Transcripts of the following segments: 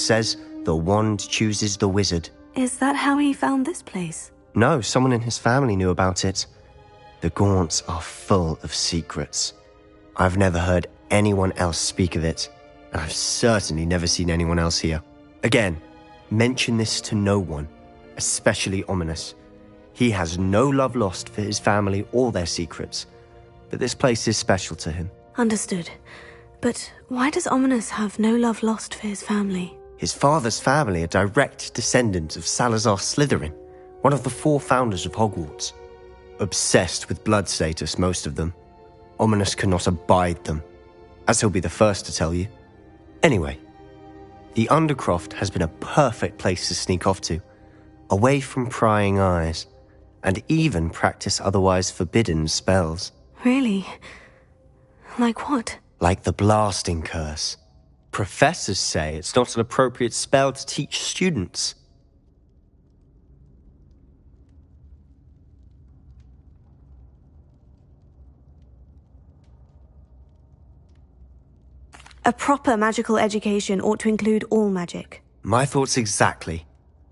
says the wand chooses the wizard. Is that how he found this place? No, someone in his family knew about it. The Gaunts are full of secrets. I've never heard anyone else speak of it, and I've certainly never seen anyone else here. Again, mention this to no one, especially Ominous. He has no love lost for his family or their secrets, but this place is special to him. Understood. But why does Ominous have no love lost for his family? His father's family are direct descendants of Salazar Slytherin, one of the 4 founders of Hogwarts. Obsessed with blood status, most of them. Ominous cannot abide them, as he'll be the first to tell you. Anyway, the Undercroft has been a perfect place to sneak off to, away from prying eyes, and even practice otherwise forbidden spells. Really? Like what? Like the blasting curse. Professors say it's not an appropriate spell to teach students. A proper magical education ought to include all magic. My thoughts exactly.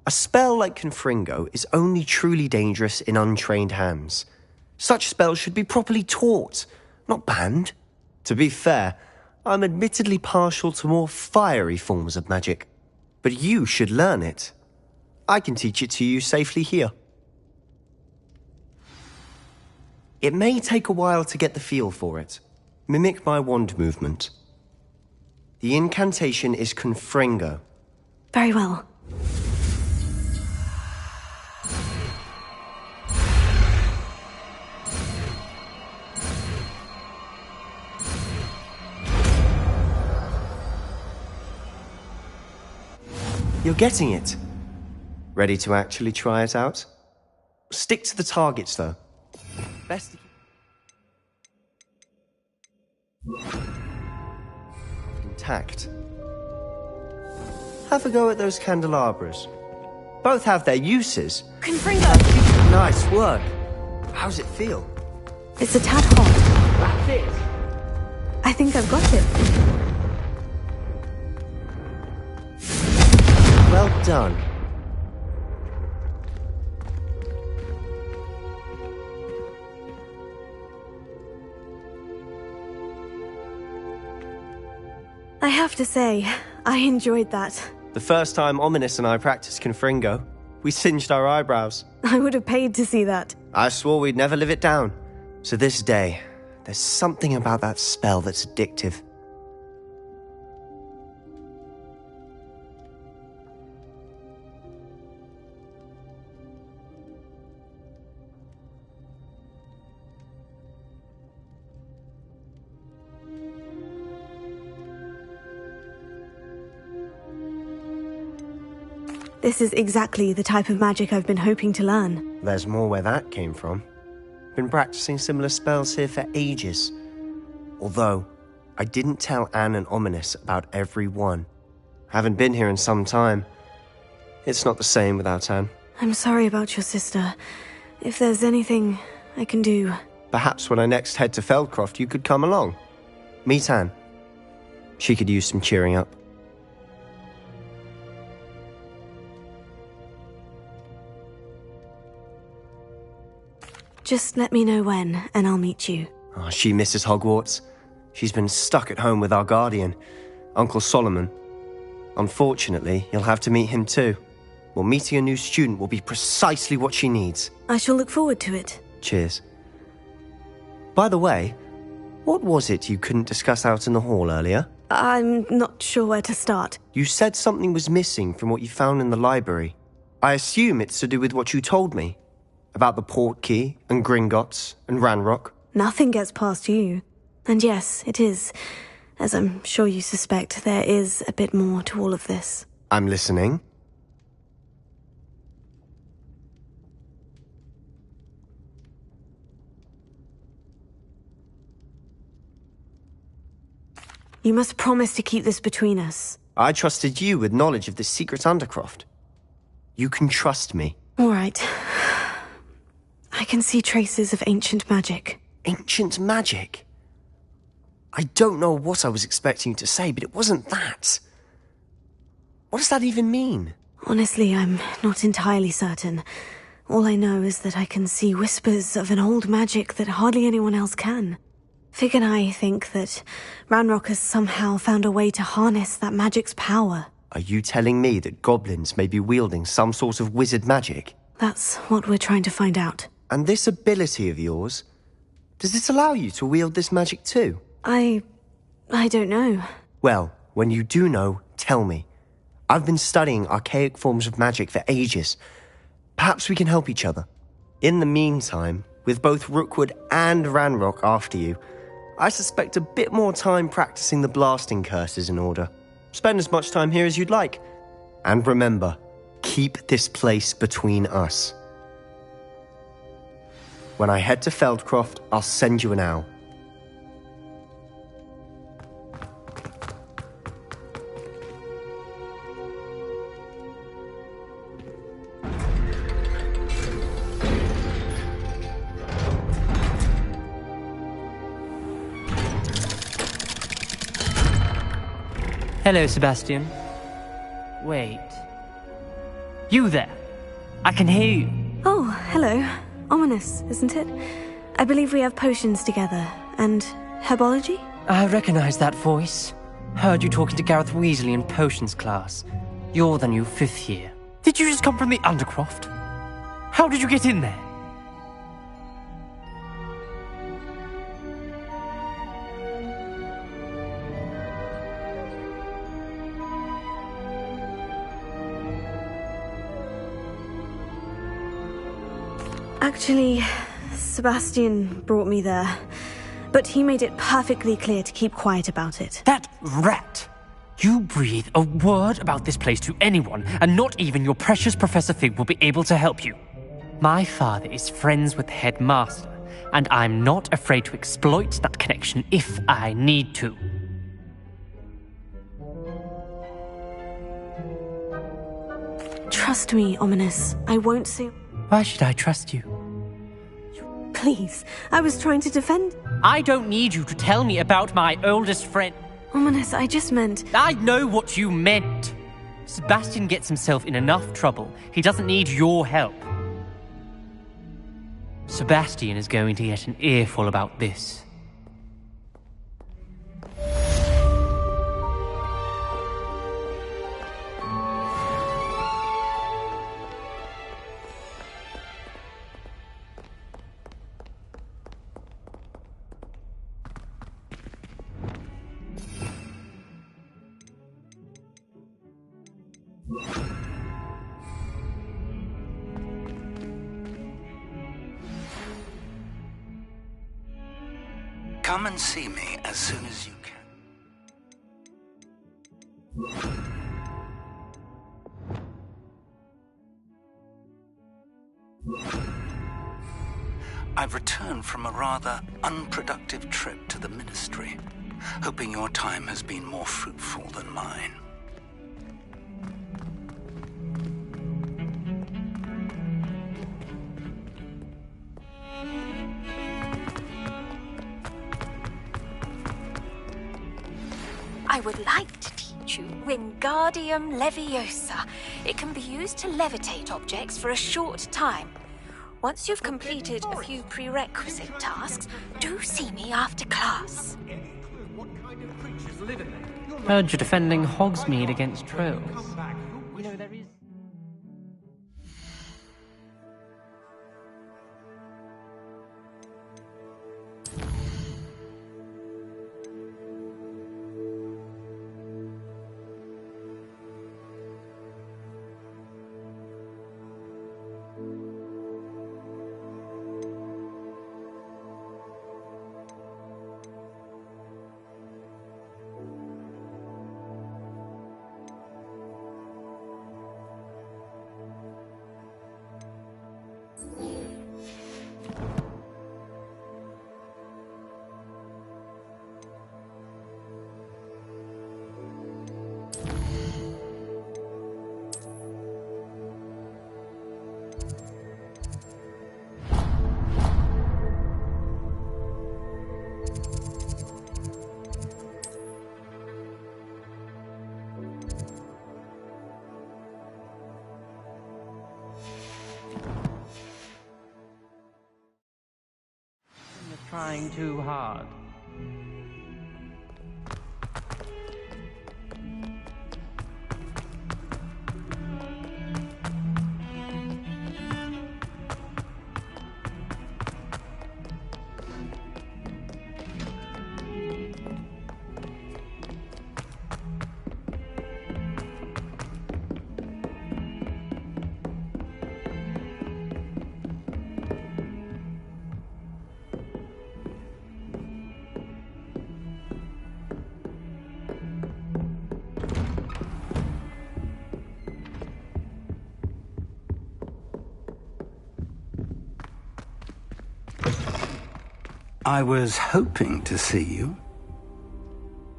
A spell like Confringo is only truly dangerous in untrained hands. Such spells should be properly taught, not banned. To be fair, I'm admittedly partial to more fiery forms of magic. But you should learn it. I can teach it to you safely here. It may take a while to get the feel for it. Mimic my wand movement. The incantation is Confringo. Very well. You're getting it. Ready to actually try it out? Stick to the targets, though. Best to keep intact. Have a go at those candelabras. Both have their uses. Confringo! Nice work. How's it feel? It's a tad hot. That's it. I think I've got it. Well done. I have to say, I enjoyed that. The first time Ominous and I practiced Confringo, we singed our eyebrows. I would have paid to see that. I swore we'd never live it down. So this day, there's something about that spell that's addictive. This is exactly the type of magic I've been hoping to learn. There's more where that came from. Been practicing similar spells here for ages. Although, I didn't tell Anne and Ominous about every one. Haven't been here in some time. It's not the same without Anne. I'm sorry about your sister. If there's anything I can do... Perhaps when I next head to Feldcroft, you could come along. Meet Anne. She could use some cheering up. Just let me know when, and I'll meet you. Oh, she misses Hogwarts. She's been stuck at home with our guardian, Uncle Solomon. Unfortunately, you'll have to meet him too. Well, meeting a new student will be precisely what she needs. I shall look forward to it. Cheers. By the way, what was it you couldn't discuss out in the hall earlier? I'm not sure where to start. You said something was missing from what you found in the library. I assume it's to do with what you told me. About the Portkey, and Gringotts, and Ranrock. Nothing gets past you. And yes, it is. As I'm sure you suspect, there is a bit more to all of this. I'm listening. You must promise to keep this between us. I trusted you with knowledge of this secret Undercroft. You can trust me. All right. I can see traces of ancient magic. Ancient magic? I don't know what I was expecting you to say, but it wasn't that. What does that even mean? Honestly, I'm not entirely certain. All I know is that I can see whispers of an old magic that hardly anyone else can. Fig and I think that Ranrock has somehow found a way to harness that magic's power. Are you telling me that goblins may be wielding some sort of wizard magic? That's what we're trying to find out. And this ability of yours, does it allow you to wield this magic too? I don't know. Well, when you do know, tell me. I've been studying archaic forms of magic for ages. Perhaps we can help each other. In the meantime, with both Rookwood and Ranrock after you, I suspect a bit more time practicing the blasting curse is in order. Spend as much time here as you'd like. And remember, keep this place between us. When I head to Feldcroft, I'll send you an owl. Hello, Sebastian. Wait. You there? I can hear you. Oh, hello. Ominous, isn't it? I believe we have potions together. And herbology? I recognize that voice. Heard you talking to Gareth Weasley in potions class. You're the new 5th year. Did you just come from the Undercroft? How did you get in there? Actually, Sebastian brought me there. But he made it perfectly clear to keep quiet about it. That rat! You breathe a word about this place to anyone, and not even your precious Professor Fig will be able to help you. My father is friends with the headmaster, and I'm not afraid to exploit that connection if I need to. Trust me, Ominous. I won't say... Why should I trust you? Please, I was trying to defend... I don't need you to tell me about my oldest friend. Ominous, I just meant... I know what you meant. Sebastian gets himself in enough trouble. He doesn't need your help. Sebastian is going to get an earful about this. Come and see me as soon as you can. I've returned from a rather unproductive trip to the Ministry, hoping your time has been more fruitful than mine. I would like to teach you Wingardium Leviosa. It can be used to levitate objects for a short time. Once you've completed a few prerequisite tasks, do see me after class. Heard you're defending Hogsmeade against trolls. You know, there is... trying too hard. I was hoping to see you.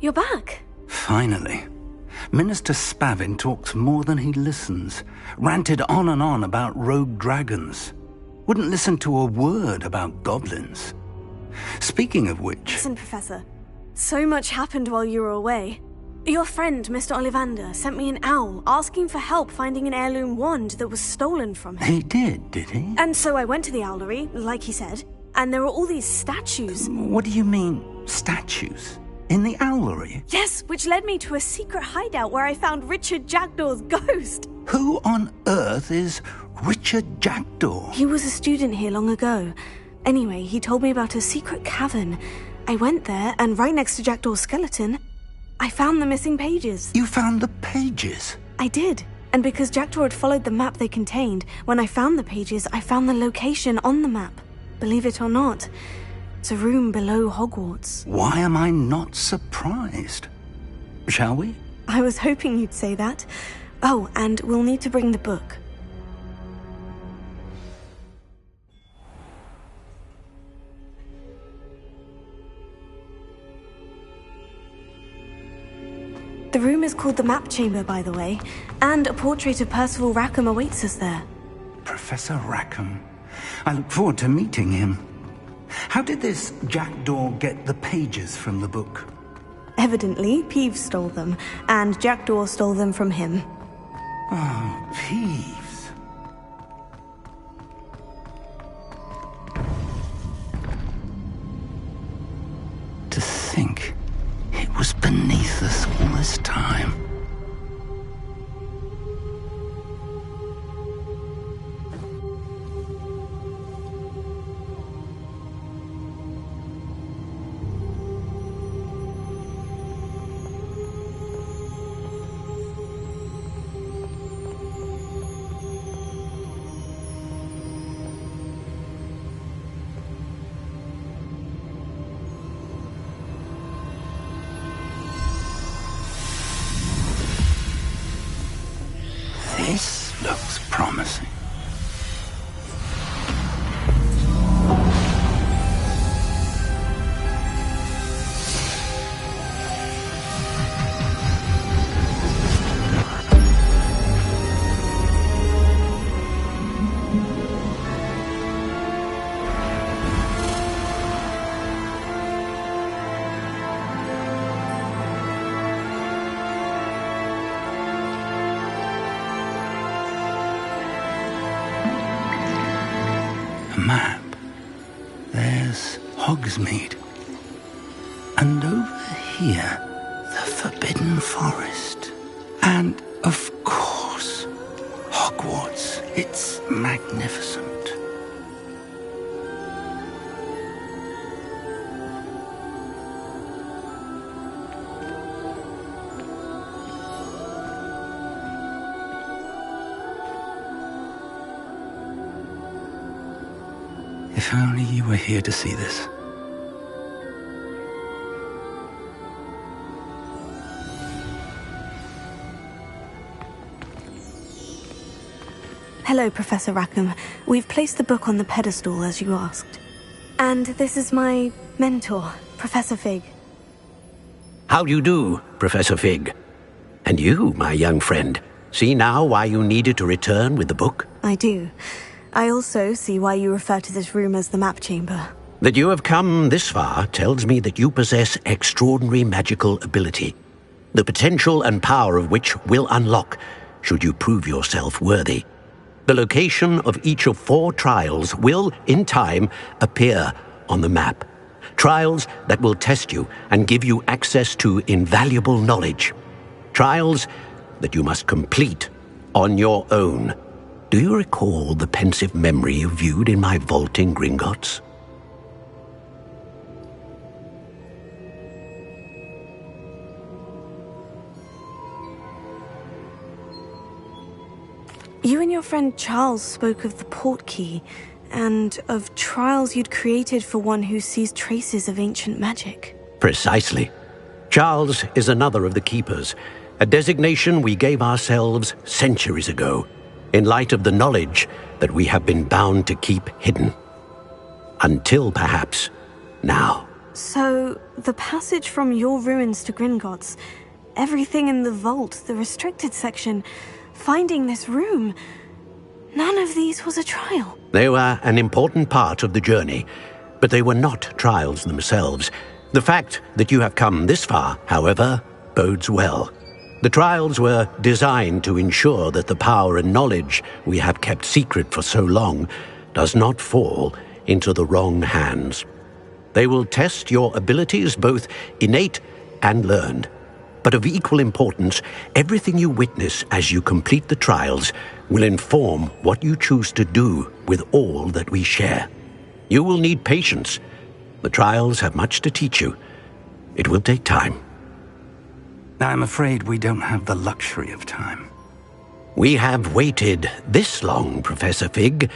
You're back. Finally. Minister Spavin talks more than he listens. Ranted on and on about rogue dragons. Wouldn't listen to a word about goblins. Speaking of which... Listen, Professor. So much happened while you were away. Your friend, Mr. Ollivander, sent me an owl asking for help finding an heirloom wand that was stolen from him. He did he? And so I went to the owlery, like he said, and there were all these statues. What do you mean, statues? In the owlery? Yes, which led me to a secret hideout where I found Richard Jackdaw's ghost. Who on earth is Richard Jackdaw? He was a student here long ago. Anyway, he told me about a secret cavern. I went there, and right next to Jackdaw's skeleton, I found the missing pages. You found the pages? I did. And because Jackdaw had followed the map they contained, when I found the pages, I found the location on the map. Believe it or not, it's a room below Hogwarts. Why am I not surprised? Shall we? I was hoping you'd say that. Oh, and we'll need to bring the book. The room is called the Map Chamber, by the way, and a portrait of Percival Rackham awaits us there. Professor Rackham. I look forward to meeting him. How did this Jackdaw get the pages from the book? Evidently, Peeves stole them, and Jackdaw stole them from him. Oh, Peeves. To think it was beneath us all this time. This looks promising. Map. There's Hogsmeade. And over here, the Forbidden Forest. And, of course, Hogwarts. It's magnificent. If only you were here to see this. Hello, Professor Rackham. We've placed the book on the pedestal, as you asked. And this is my mentor, Professor Fig. How do you do, Professor Fig? And you, my young friend, see now why you needed to return with the book? I do. I also see why you refer to this room as the Map Chamber. That you have come this far tells me that you possess extraordinary magical ability, the potential and power of which will unlock, should you prove yourself worthy. The location of each of 4 trials will, in time, appear on the map. Trials that will test you and give you access to invaluable knowledge. Trials that you must complete on your own. Do you recall the pensive memory you viewed in my vault in Gringotts? You and your friend Charles spoke of the portkey, and of trials you'd created for one who sees traces of ancient magic. Precisely. Charles is another of the keepers, a designation we gave ourselves centuries ago, in light of the knowledge that we have been bound to keep hidden. Until, perhaps, now. So, the passage from your ruins to Gringotts, everything in the vault, the restricted section, finding this room, none of these was a trial. They were an important part of the journey, but they were not trials themselves. The fact that you have come this far, however, bodes well. The trials were designed to ensure that the power and knowledge we have kept secret for so long does not fall into the wrong hands. They will test your abilities, both innate and learned. But of equal importance, everything you witness as you complete the trials will inform what you choose to do with all that we share. You will need patience. The trials have much to teach you. It will take time. I'm afraid we don't have the luxury of time. We have waited this long, Professor Fig.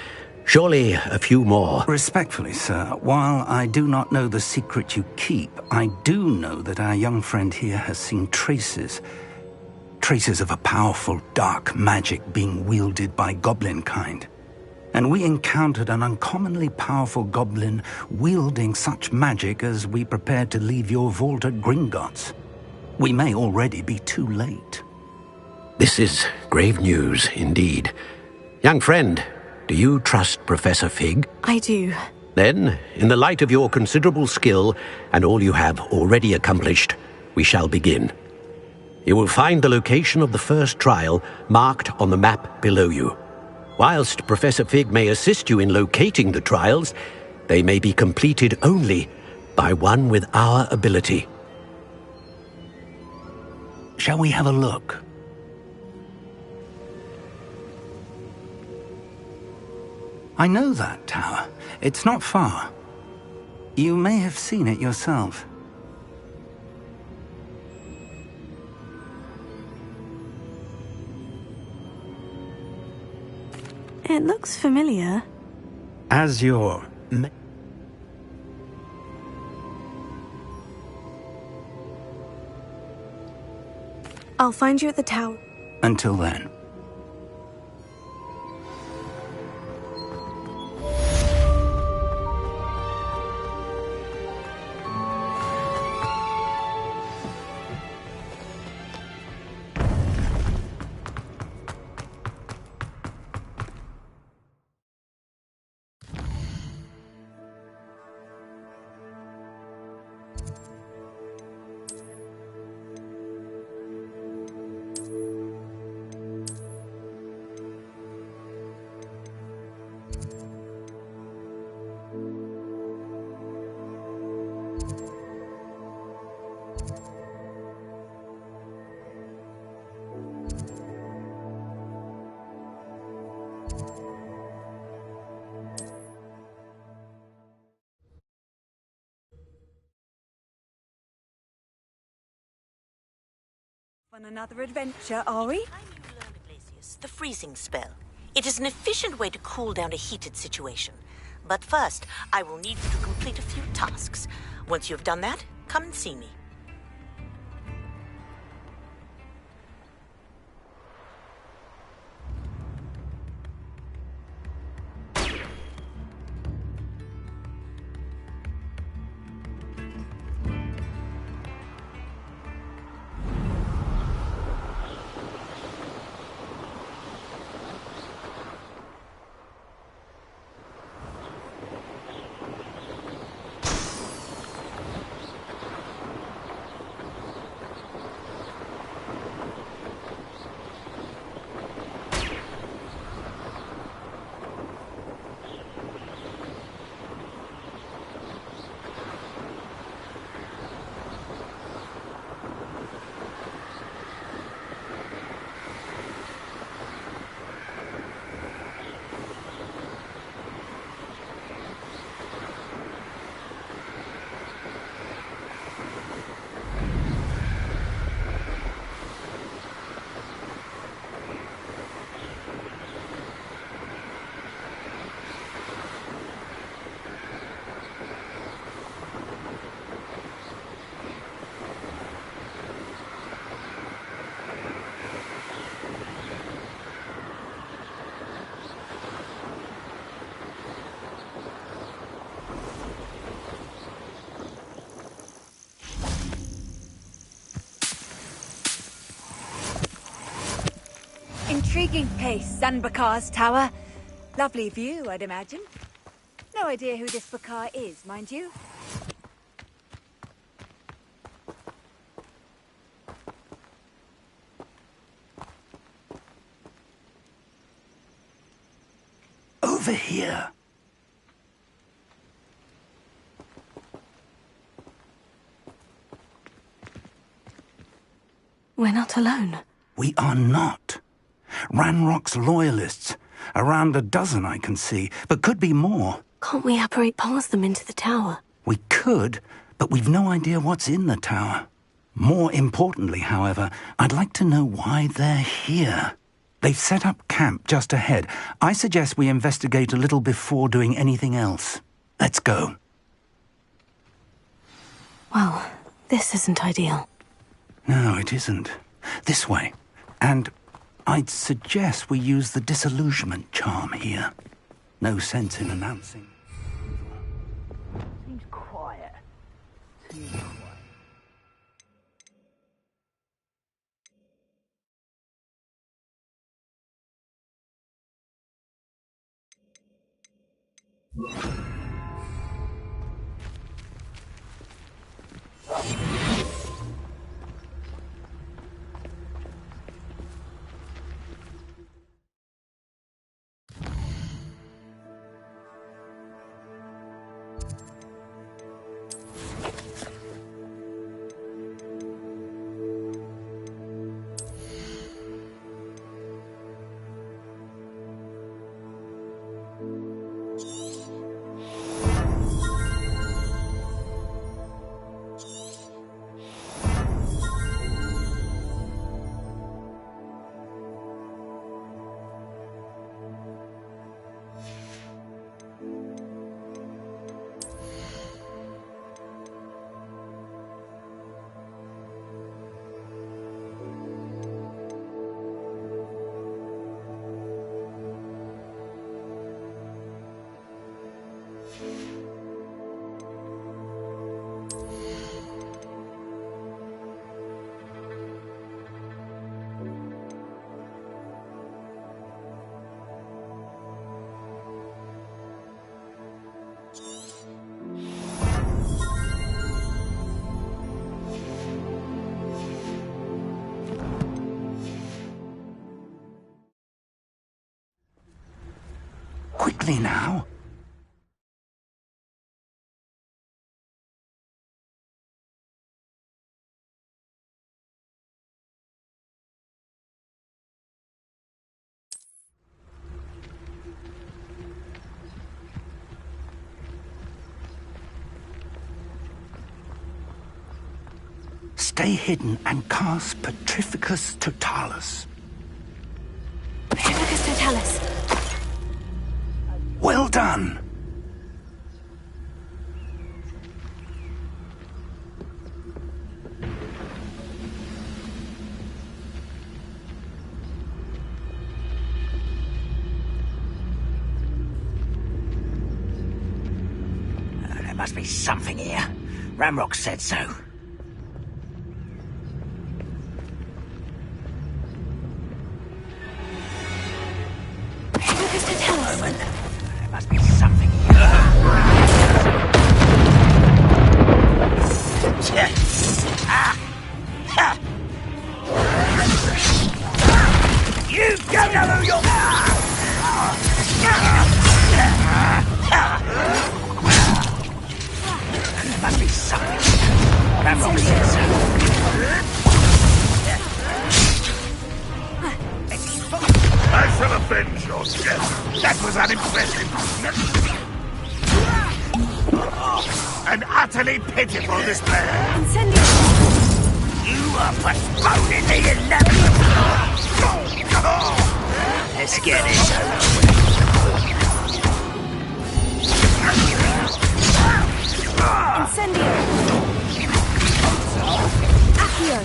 Surely a few more. Respectfully, sir, while I do not know the secret you keep, I do know that our young friend here has seen traces of a powerful dark magic being wielded by goblin kind. And we encountered an uncommonly powerful goblin wielding such magic as we prepared to leave your vault at Gringotts. We may already be too late. This is grave news indeed. Young friend, do you trust Professor Fig? I do. Then, in the light of your considerable skill and all you have already accomplished, we shall begin. You will find the location of the first trial marked on the map below you. Whilst Professor Fig may assist you in locating the trials, they may be completed only by one with our ability. Shall we have a look? I know that tower. It's not far. You may have seen it yourself. It looks familiar. As your... I'll find you at the tower. Until then. On another adventure, are we? The freezing spell. It is an efficient way to cool down a heated situation. But first, I will need you to complete a few tasks. Once you have done that, come and see me. intriguing place, Zanbakar's tower. Lovely view, I'd imagine. No idea who this Bakar is, mind you. Over here. We're not alone. We are not. Ranrock's loyalists. Around a dozen I can see, but could be more. Can't we apparate past them into the tower? We could, but we've no idea what's in the tower. More importantly, however, I'd like to know why they're here. They've set up camp just ahead. I suggest we investigate a little before doing anything else. Let's go. Well, this isn't ideal. No, it isn't. This way. And I'd suggest we use the disillusionment charm here. No sense in announcing. Seems quiet. Too quiet. Quickly now. Stay hidden and cast Petrificus Totalis. Petrificus Totalis. Well done! There must be something here. Ramrock said so. There must be something here. You don't know who you're... There must be something. Ramrock said so. I shall avenge your death. That was unimpressive. An utterly pitiful display. You are postponing the inevitable. Let's get it over Incendio! Accio!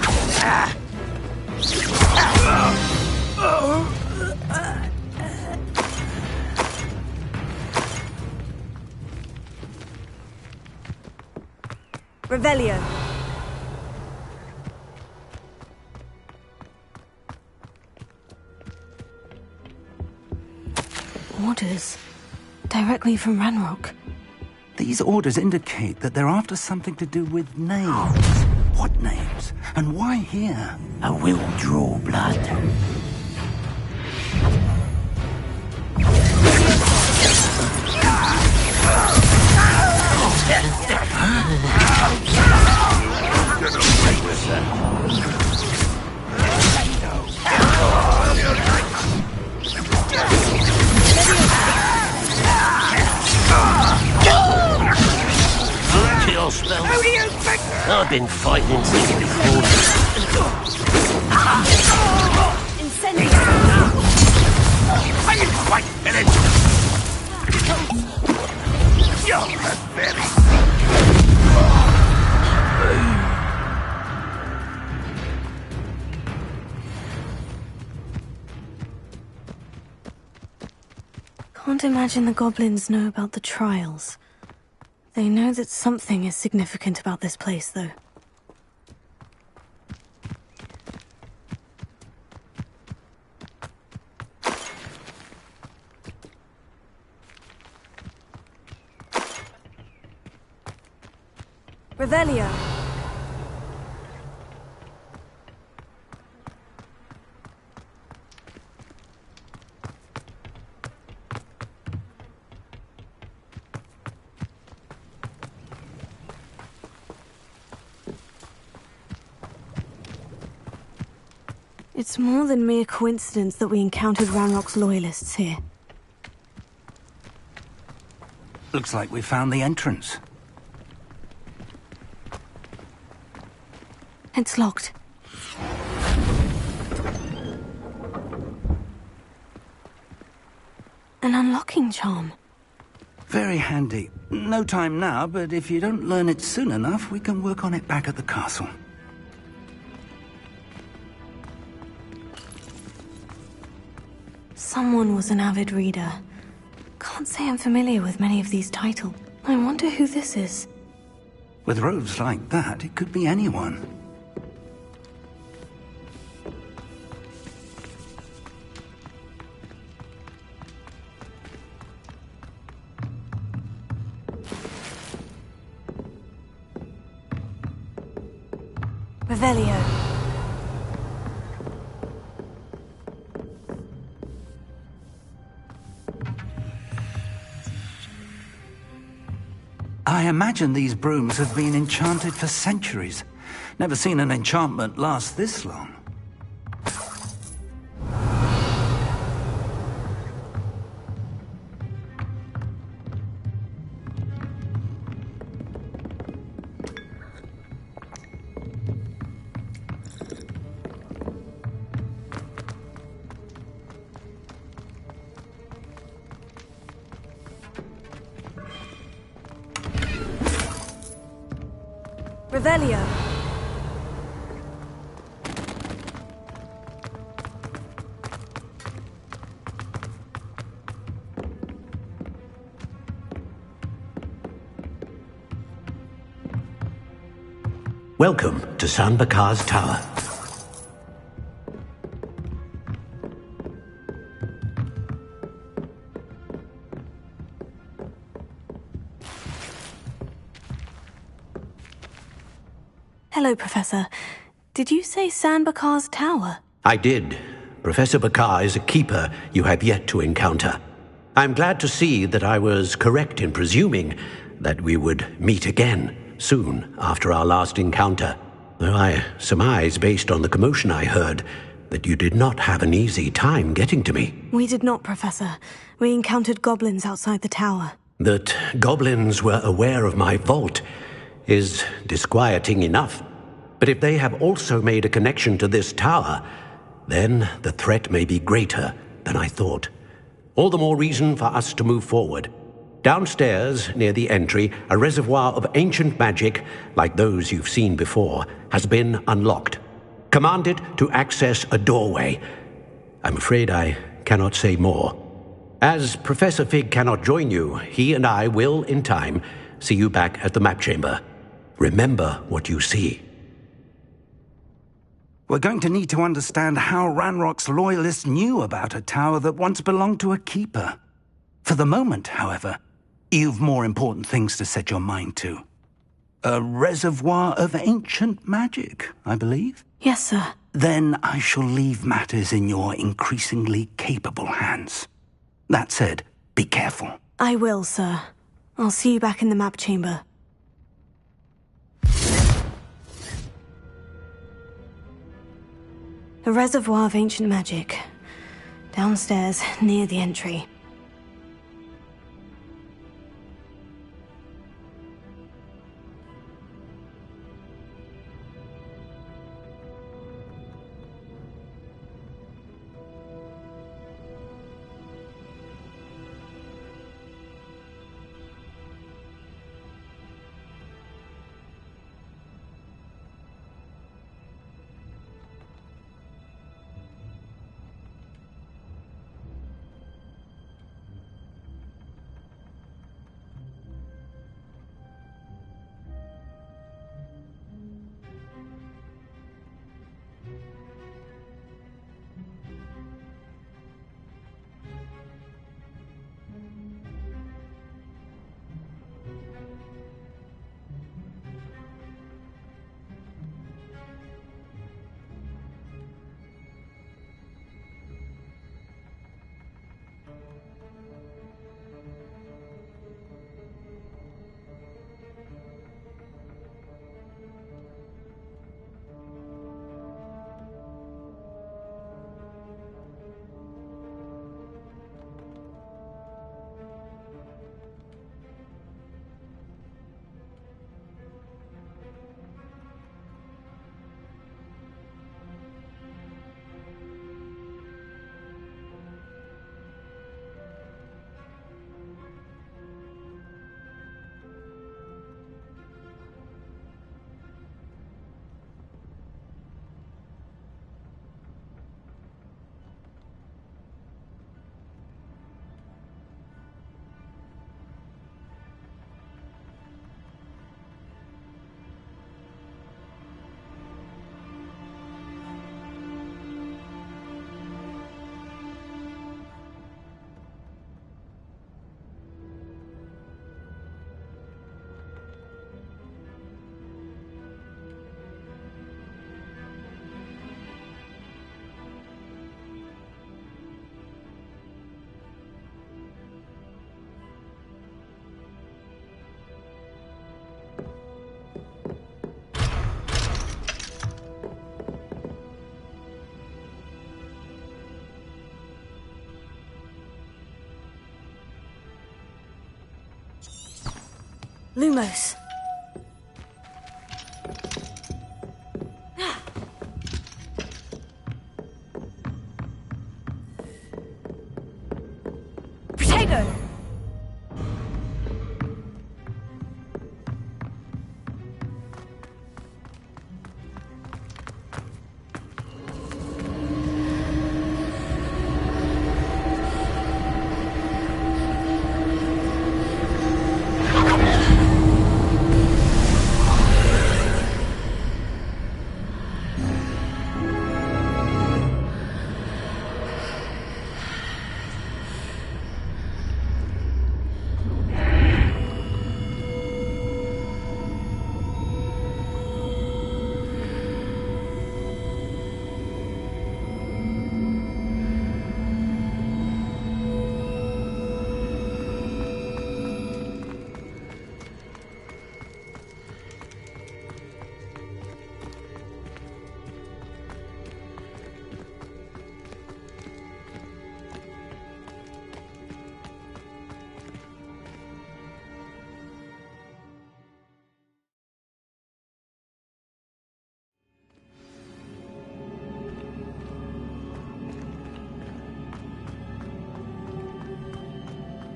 Revelio. Orders. Directly from Ranrock. These orders indicate that they're after something to do with names. What names? And why here? I will draw blood. Kill spell. How do you think? I've been fighting things before. Are you quite finished? You're pathetic. Can't imagine the goblins know about the trials. They know that something is significant about this place, though. Revelio. It's more than mere coincidence that we encountered Ranrock's loyalists here. Looks like we found the entrance. It's locked. An unlocking charm. Very handy. No time now, but if you don't learn it soon enough, we can work on it back at the castle. Someone was an avid reader. Can't say I'm familiar with many of these titles. I wonder who this is. With robes like that, it could be anyone. Revelio. I imagine these brooms have been enchanted for centuries. Never seen an enchantment last this long. Revelio. Welcome to San Bakar's Tower. Hello, Professor. Did you say San Bakar's Tower? I did. Professor Bakar is a keeper you have yet to encounter. I'm glad to see that I was correct in presuming that we would meet again soon after our last encounter, though I surmise, based on the commotion I heard, that you did not have an easy time getting to me. We did not, Professor. We encountered goblins outside the tower. That goblins were aware of my vault is disquieting enough. But if they have also made a connection to this tower, then the threat may be greater than I thought. All the more reason for us to move forward. Downstairs, near the entry, a reservoir of ancient magic, like those you've seen before, has been unlocked. Commanded to access a doorway. I'm afraid I cannot say more. As Professor Fig cannot join you, he and I will, in time, see you back at the map chamber. Remember what you see. We're going to need to understand how Ranrock's loyalists knew about a tower that once belonged to a keeper. For the moment, however, you've more important things to set your mind to. A reservoir of ancient magic, I believe? Yes, sir. Then I shall leave matters in your increasingly capable hands. That said, be careful. I will, sir. I'll see you back in the map chamber. A reservoir of ancient magic. Downstairs, near the entry. Lumos. Protego!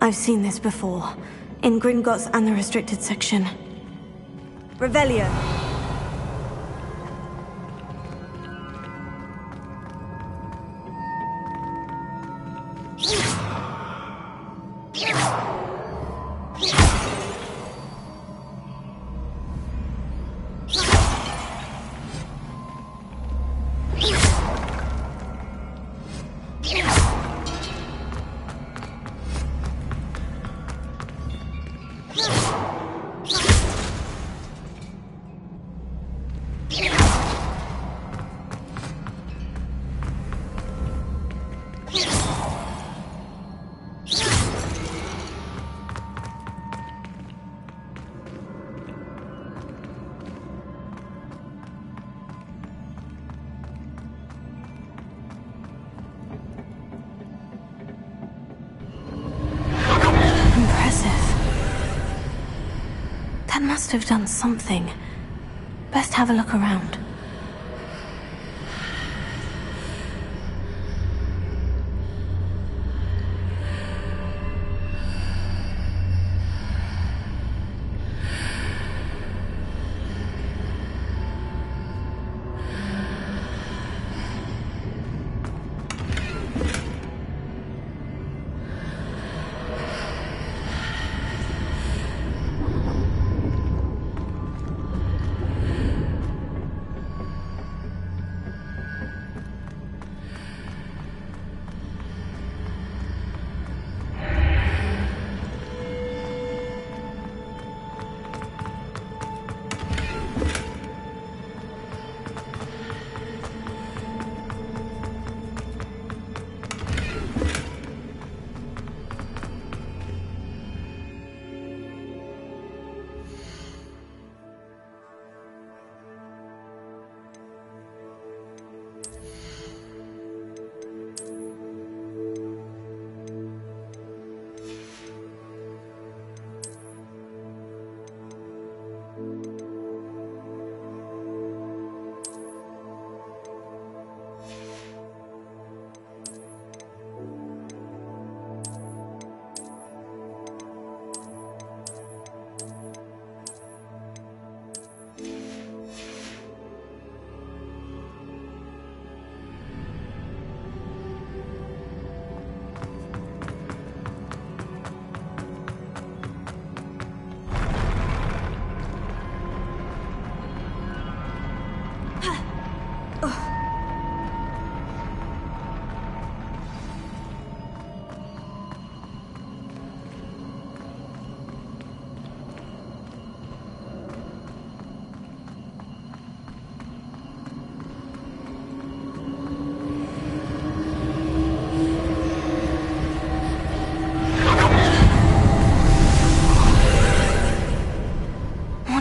I've seen this before. In Gringotts and the restricted section. Revelio. must have done something. Best have a look around.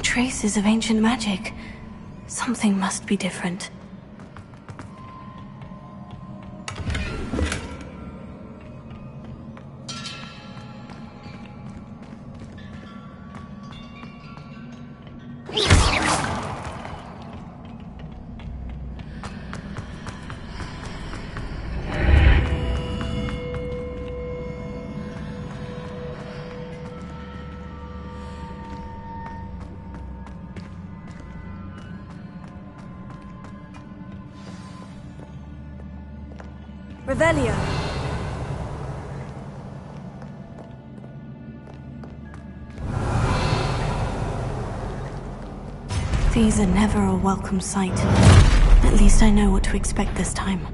Traces of ancient magic. Something must be different. Revelio. These are never a welcome sight. At least I know what to expect this time.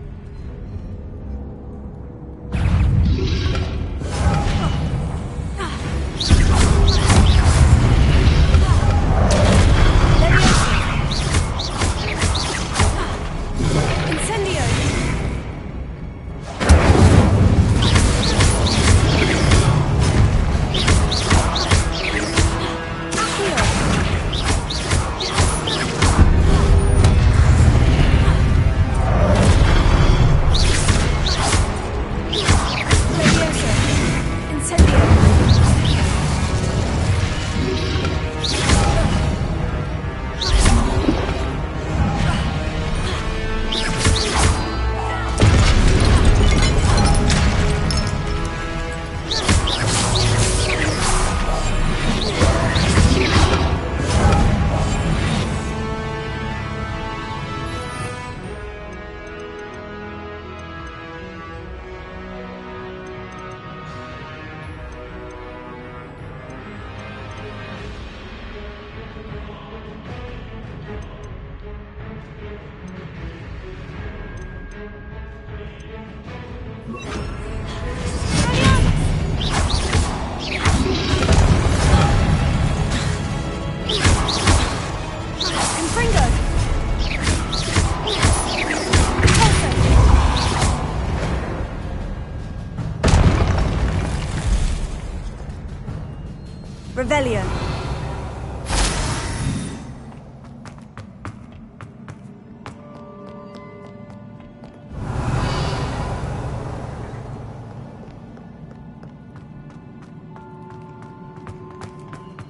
Revelio.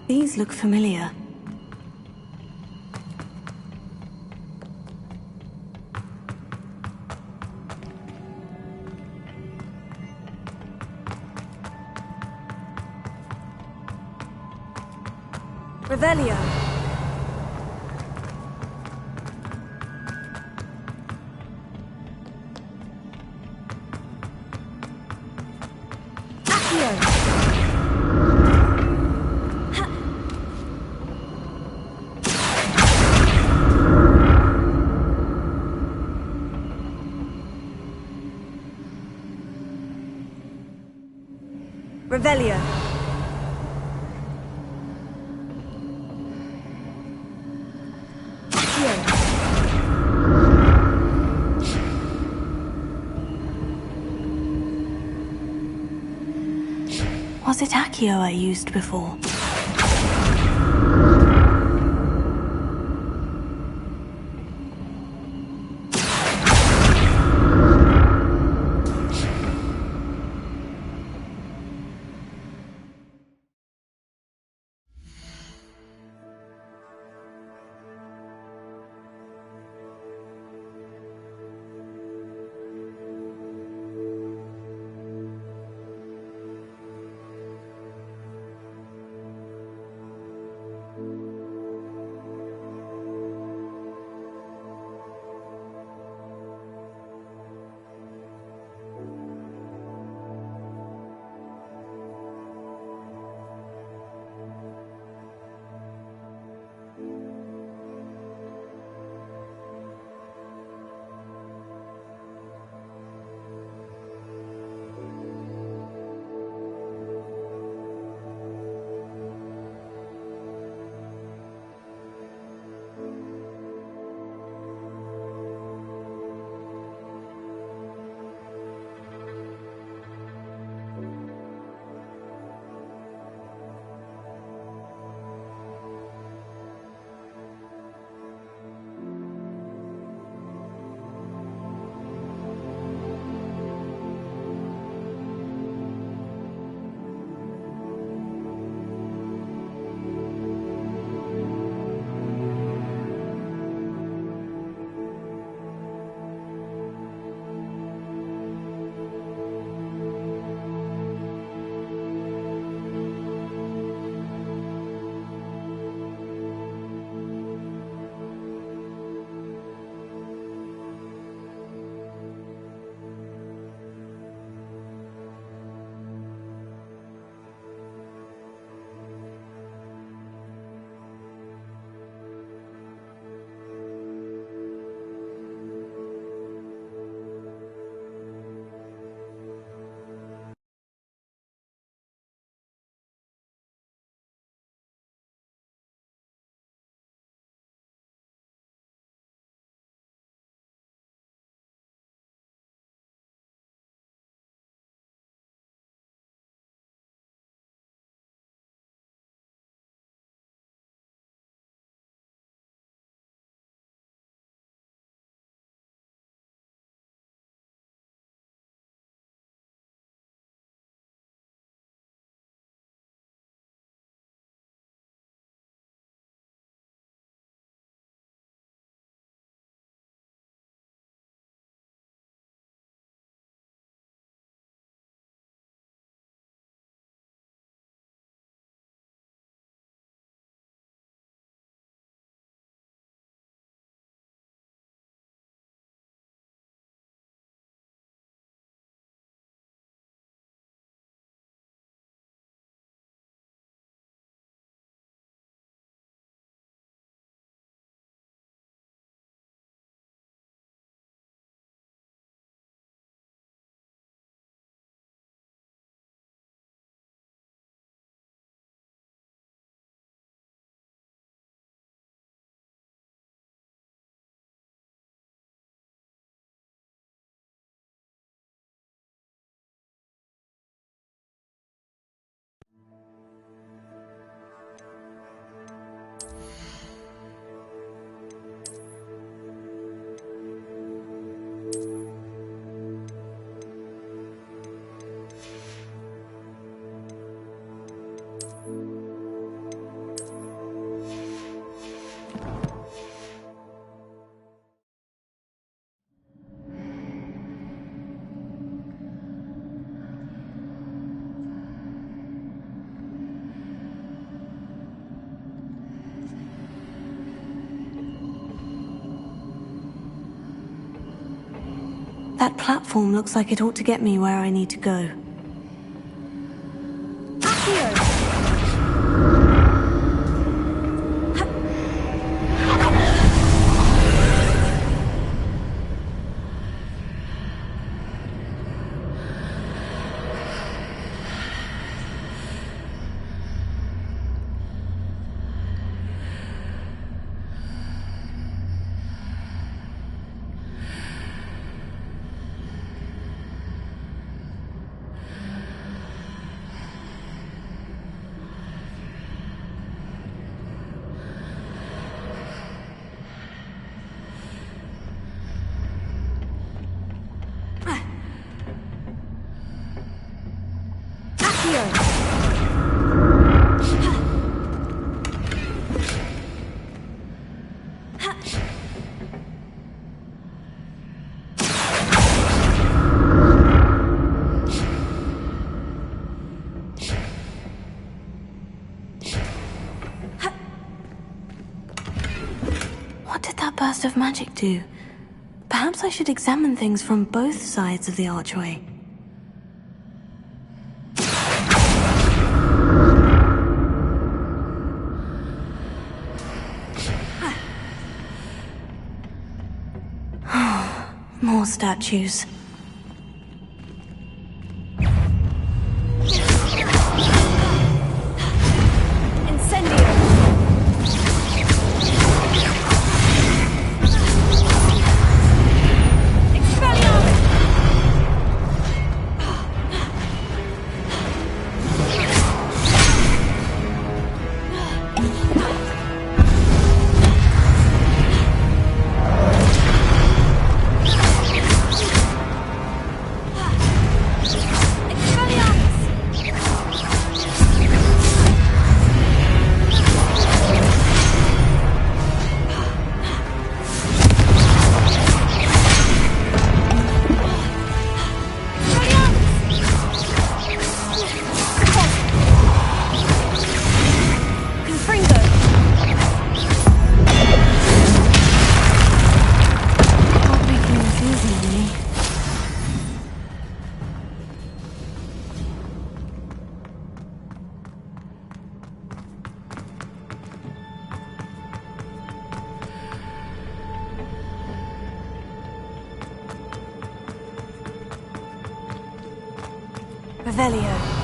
These look familiar. Revelio. Accio. Revelio. Was it Accio I used before? That platform looks like it ought to get me where I need to go. What did that burst of magic do? Perhaps I should examine things from both sides of the archway. More statues. Revelio.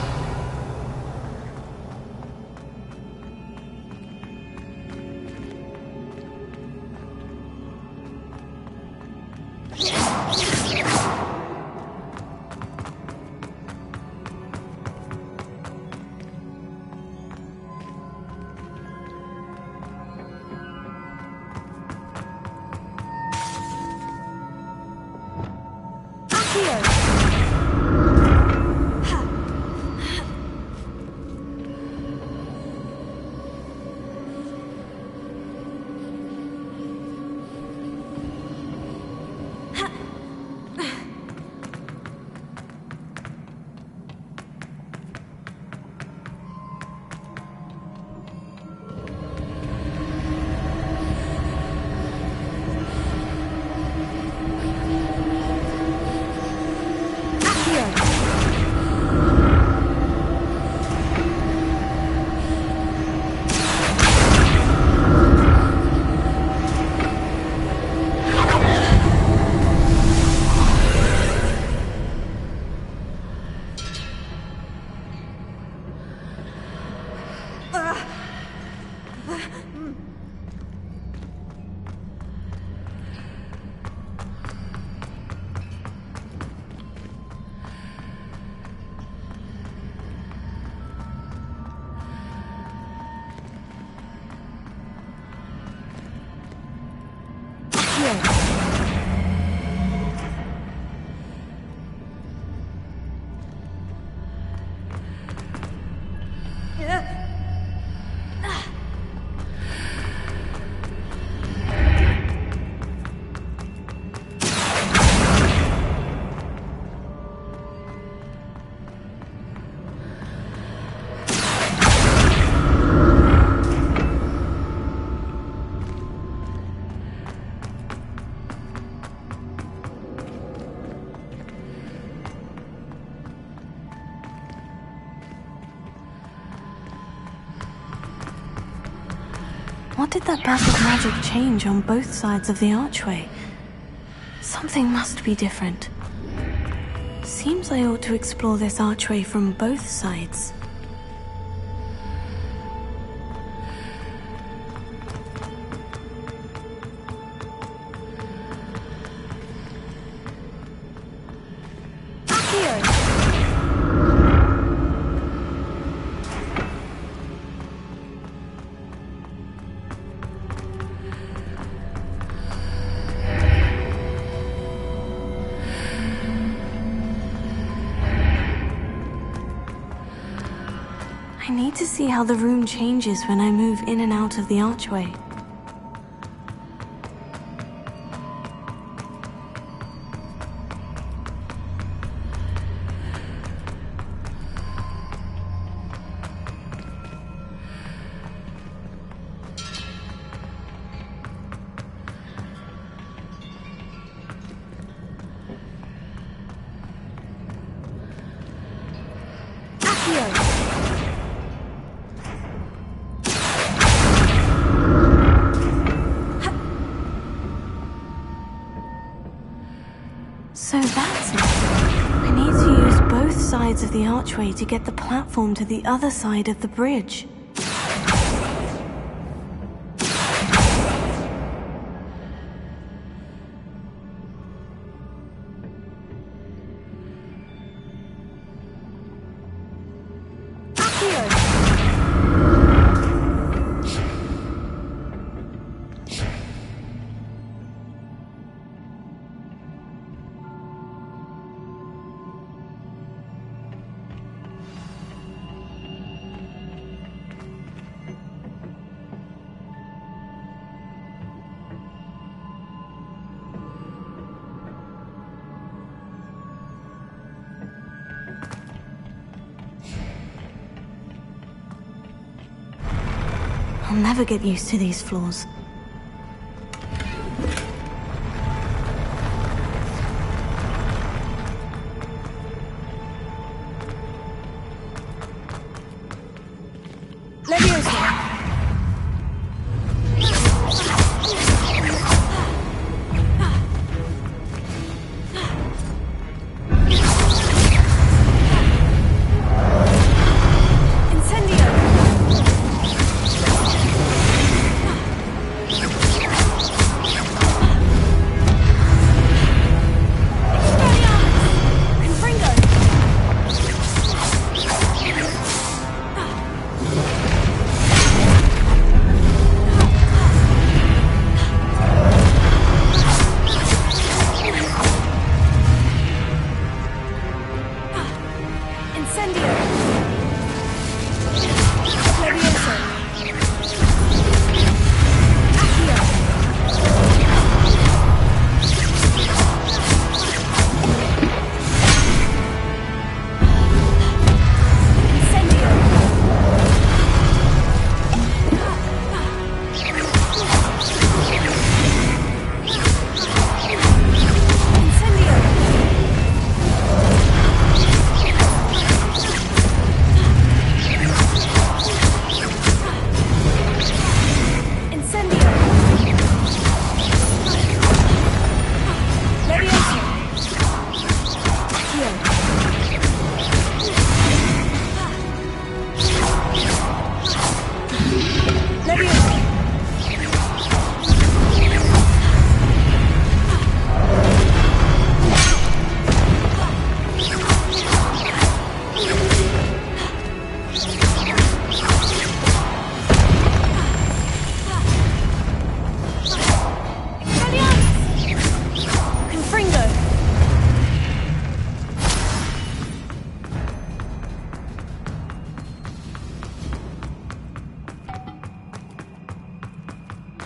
What did that burst of magic change on both sides of the archway? Something must be different. Seems I ought to explore this archway from both sides. I need to see how the room changes when I move in and out of the archway. So that's it. I need to use both sides of the archway to get the platform to the other side of the bridge. I'll never get used to these floors.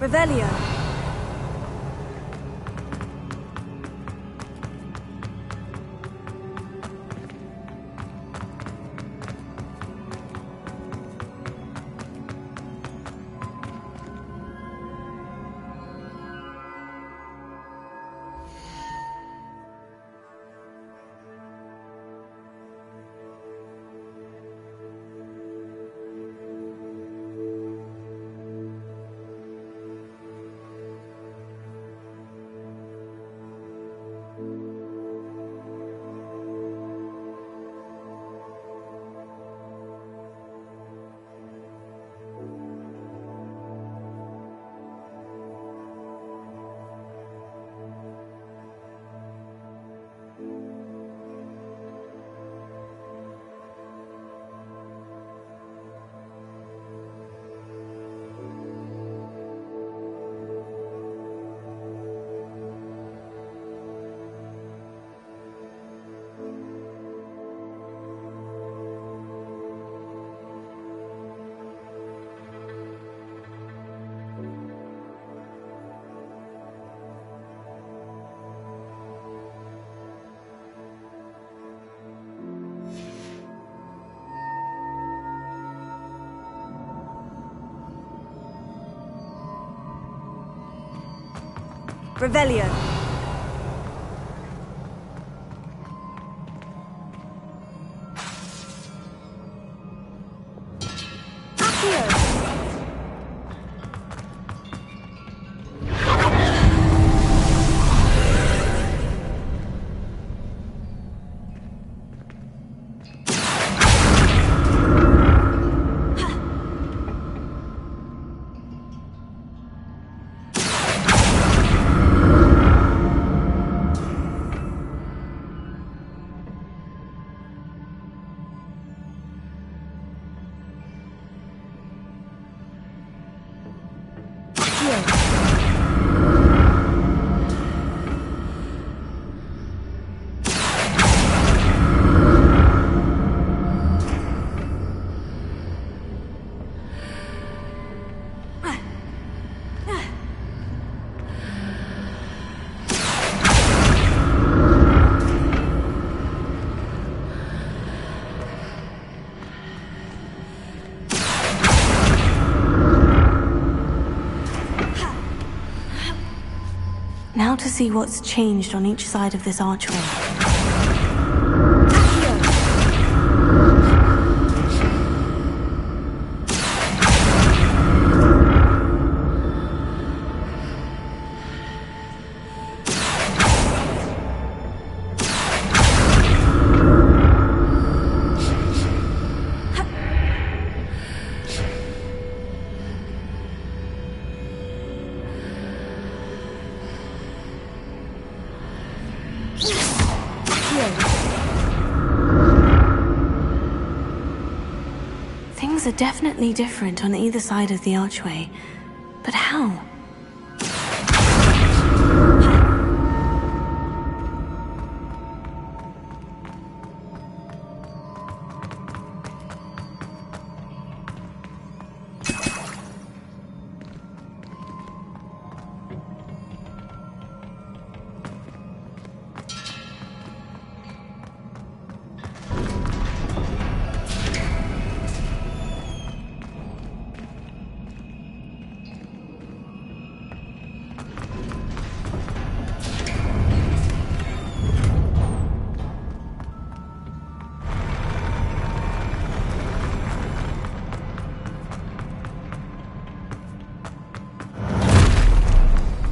Revelio. Revelio. Now to see what's changed on each side of this archway. Things are definitely different on either side of the archway. But how?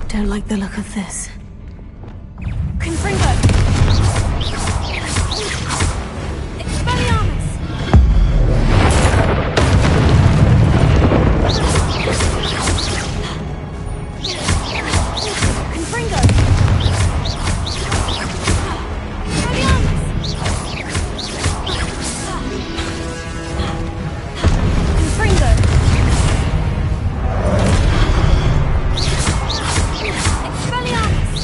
Don't like the look of this. Confringo! Expelliarmus! Confringo! Expelliarmus!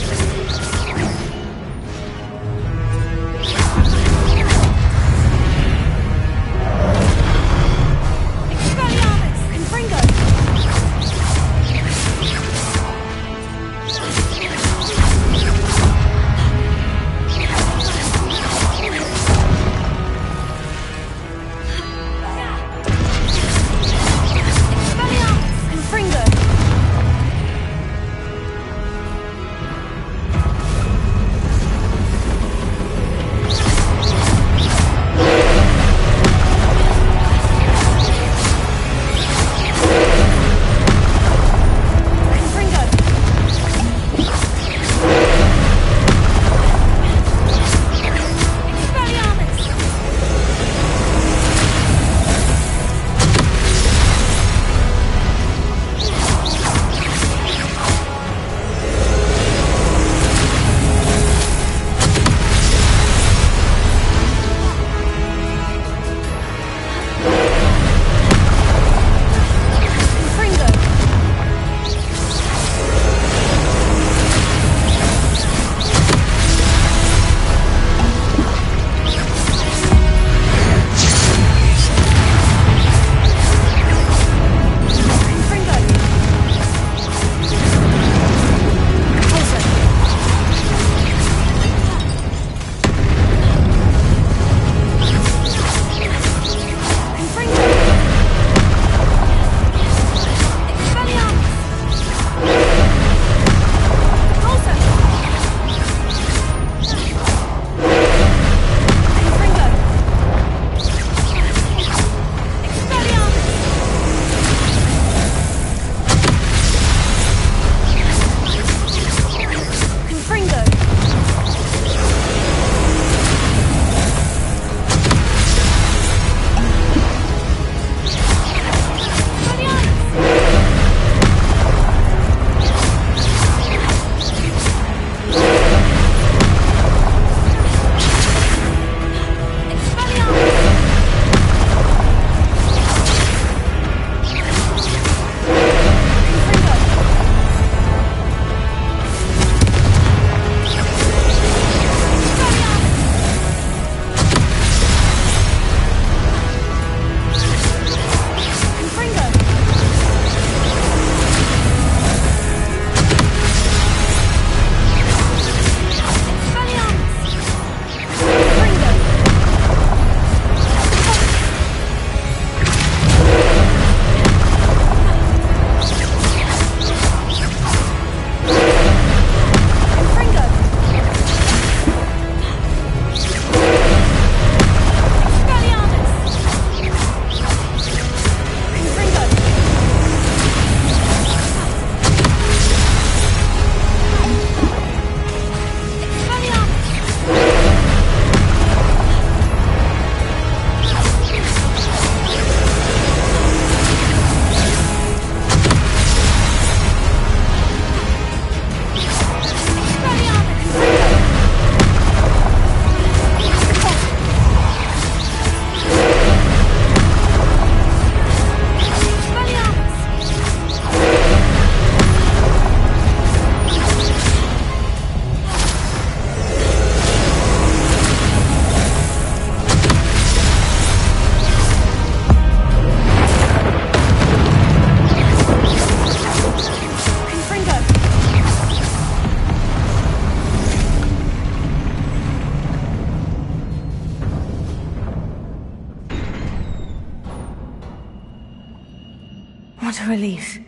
What a relief.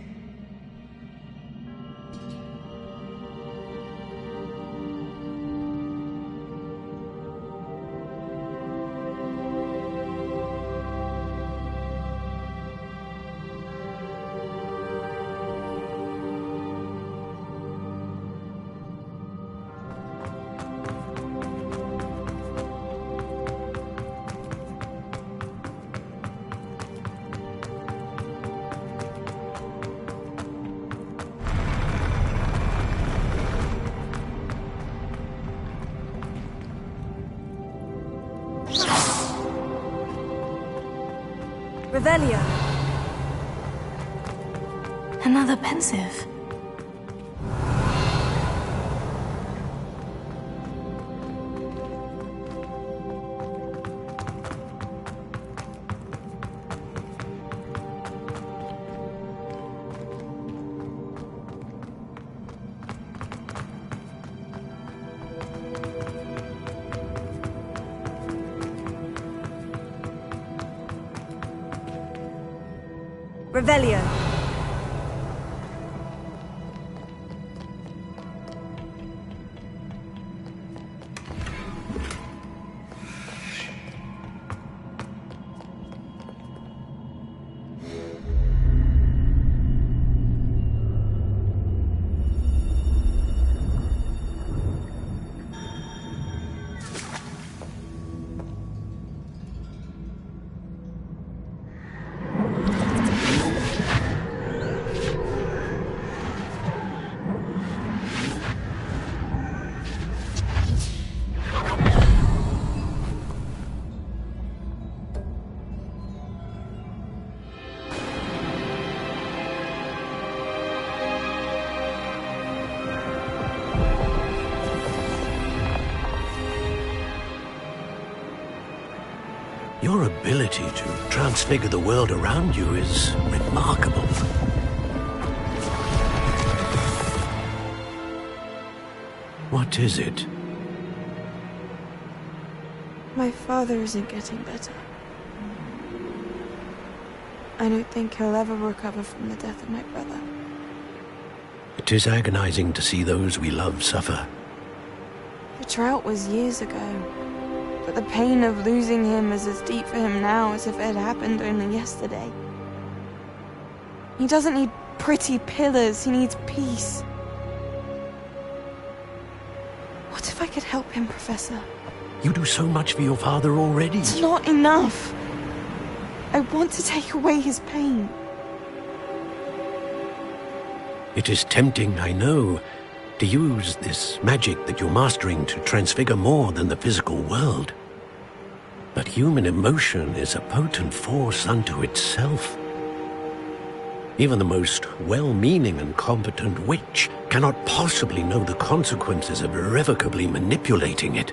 Revelio. Another pensive. Revelio. Your ability to transfigure the world around you is remarkable. What is it? My father isn't getting better. I don't think he'll ever recover from the death of my brother. It is agonizing to see those we love suffer. The drought was years ago, but the pain of losing him is as deep for him now as if it had happened only yesterday. He doesn't need pretty pillars, he needs peace. What if I could help him, Professor? You do so much for your father already. It's not enough. I want to take away his pain. It is tempting, I know, to use this magic that you're mastering to transfigure more than the physical world. But human emotion is a potent force unto itself. Even the most well-meaning and competent witch cannot possibly know the consequences of irrevocably manipulating it.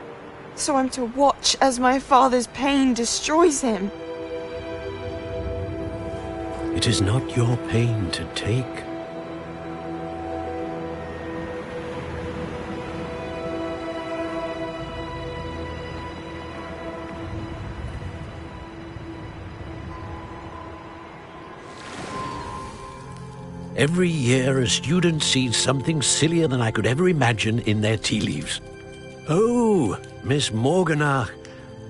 So I'm to watch as my father's pain destroys him. It is not your pain to take. Every year, a student sees something sillier than I could ever imagine in their tea leaves. Oh, Miss Morganach,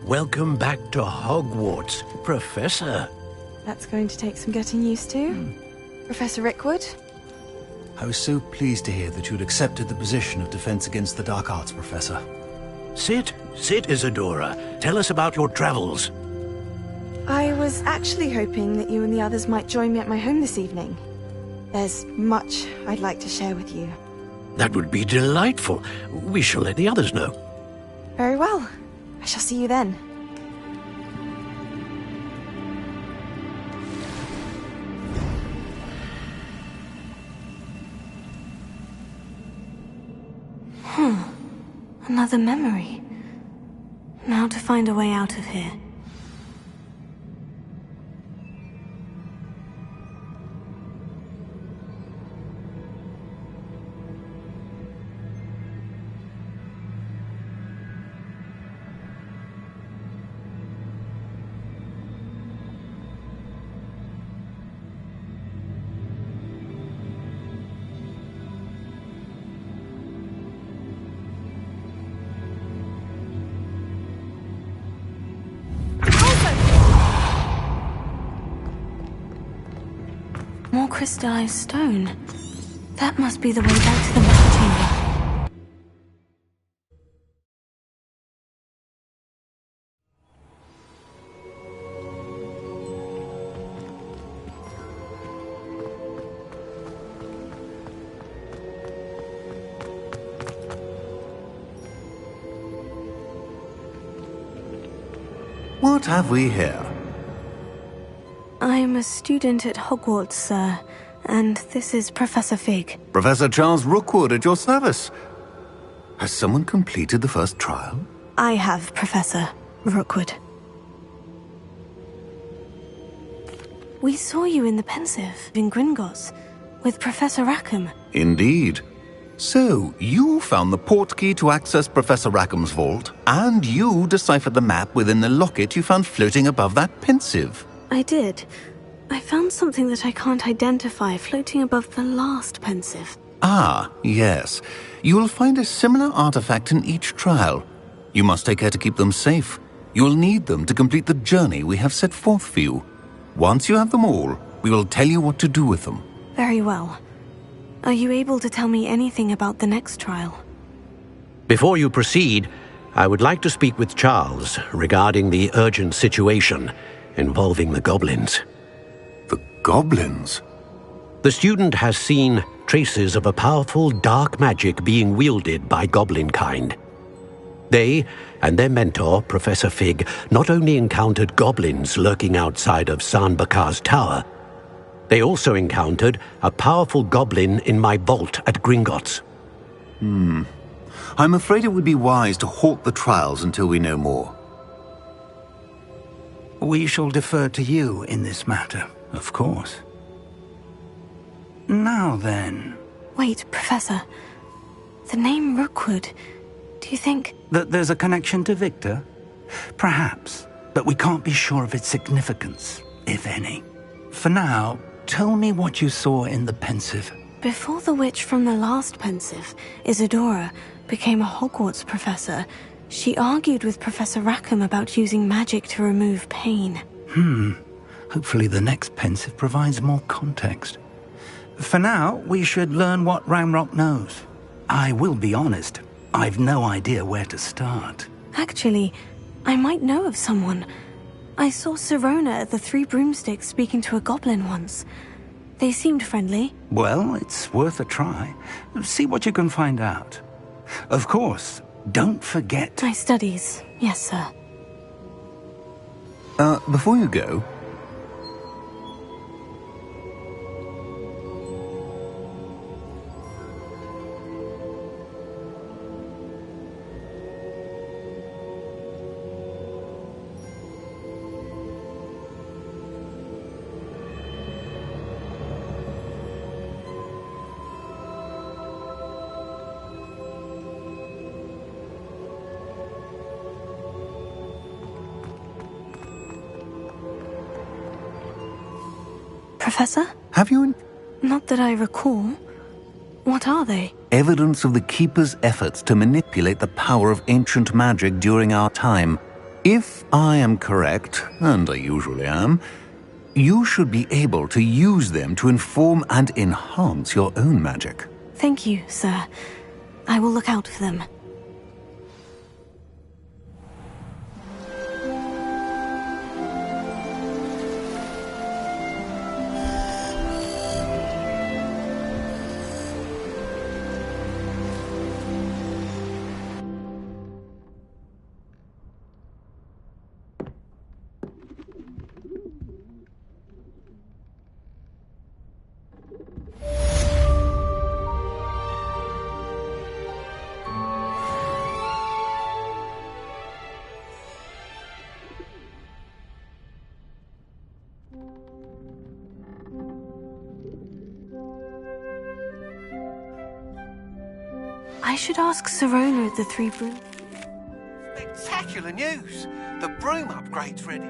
welcome back to Hogwarts, Professor. That's going to take some getting used to. Professor Rickwood? I was so pleased to hear that you'd accepted the position of Defense Against the Dark Arts, Professor. Sit, Isadora. Tell us about your travels. I was actually hoping that you and the others might join me at my home this evening. There's much I'd like to share with you. That would be delightful. We shall let the others know. Very well. I shall see you then. Another memory. Now to find a way out of here. crystallized stone. That must be the way back to the matter chamber. What have we here? I'm a student at Hogwarts, sir, and this is Professor Fig. Professor Charles Rookwood at your service. Has someone completed the first trial? I have, Professor Rookwood. We saw you in the Pensive in Gringotts with Professor Rackham. Indeed. So, you found the portkey to access Professor Rackham's vault, and you deciphered the map within the locket you found floating above that Pensive. I did. I found something that I can't identify floating above the last Pensive. Ah, yes. You will find a similar artifact in each trial. You must take care to keep them safe. You will need them to complete the journey we have set forth for you. Once you have them all, we will tell you what to do with them. Very well. Are you able to tell me anything about the next trial? Before you proceed, I would like to speak with Charles regarding the urgent situation involving the goblins. The goblins? The student has seen traces of a powerful dark magic being wielded by goblin kind. They and their mentor, Professor Fig, not only encountered goblins lurking outside of Sanbakar's tower, they also encountered a powerful goblin in my vault at Gringotts. I'm afraid it would be wise to halt the trials until we know more. We shall defer to you in this matter, of course. Now then... Wait, Professor. The name Rookwood, do you think... That there's a connection to Victor? Perhaps, but we can't be sure of its significance, if any. For now, tell me what you saw in the Pensive. Before the witch from the last Pensive, Isadora, became a Hogwarts professor, she argued with Professor Rackham about using magic to remove pain. Hopefully the next Pensive provides more context. For now, we should learn what Ranrock knows. I will be honest, I've no idea where to start. Actually, I might know of someone. I saw Sirona at the Three Broomsticks speaking to a goblin once. They seemed friendly. Well, it's worth a try. See what you can find out. Of course, don't forget... My studies, yes, sir. Before you go... Professor? Have you... Not that I recall. What are they? Evidence of the Keeper's efforts to manipulate the power of ancient magic during our time. If I am correct, and I usually am, you should be able to use them to inform and enhance your own magic. Thank you, sir. I will look out for them. I should ask Sirona at the Three Broom. Spectacular news! The broom upgrade's ready.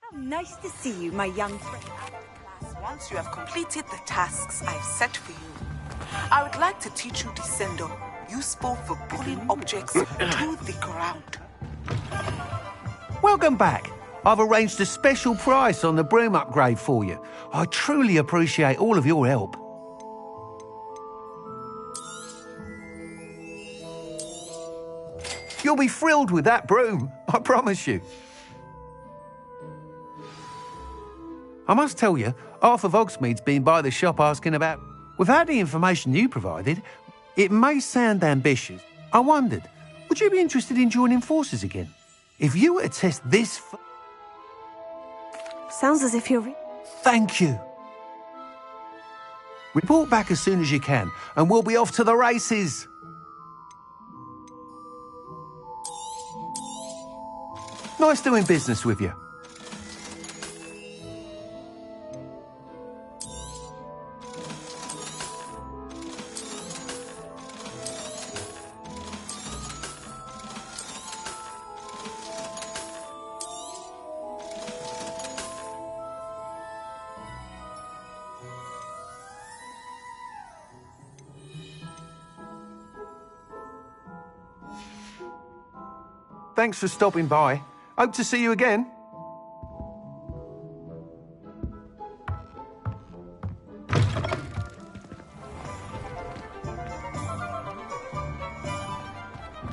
How nice to see you, my young friend. Once you have completed the tasks I've set for you, I would like to teach you Descendo, useful for pulling objects to the ground. Welcome back. I've arranged a special price on the broom upgrade for you. I truly appreciate all of your help. You'll be thrilled with that broom, I promise you. I must tell you, half of Hogsmeade's been by the shop asking about... Without the information you provided, it may sound ambitious. I wondered, would you be interested in joining forces again? If you were to test this... Sounds as if you're... Thank you. Report back as soon as you can, and we'll be off to the races. Nice doing business with you. Thanks for stopping by. Hope to see you again.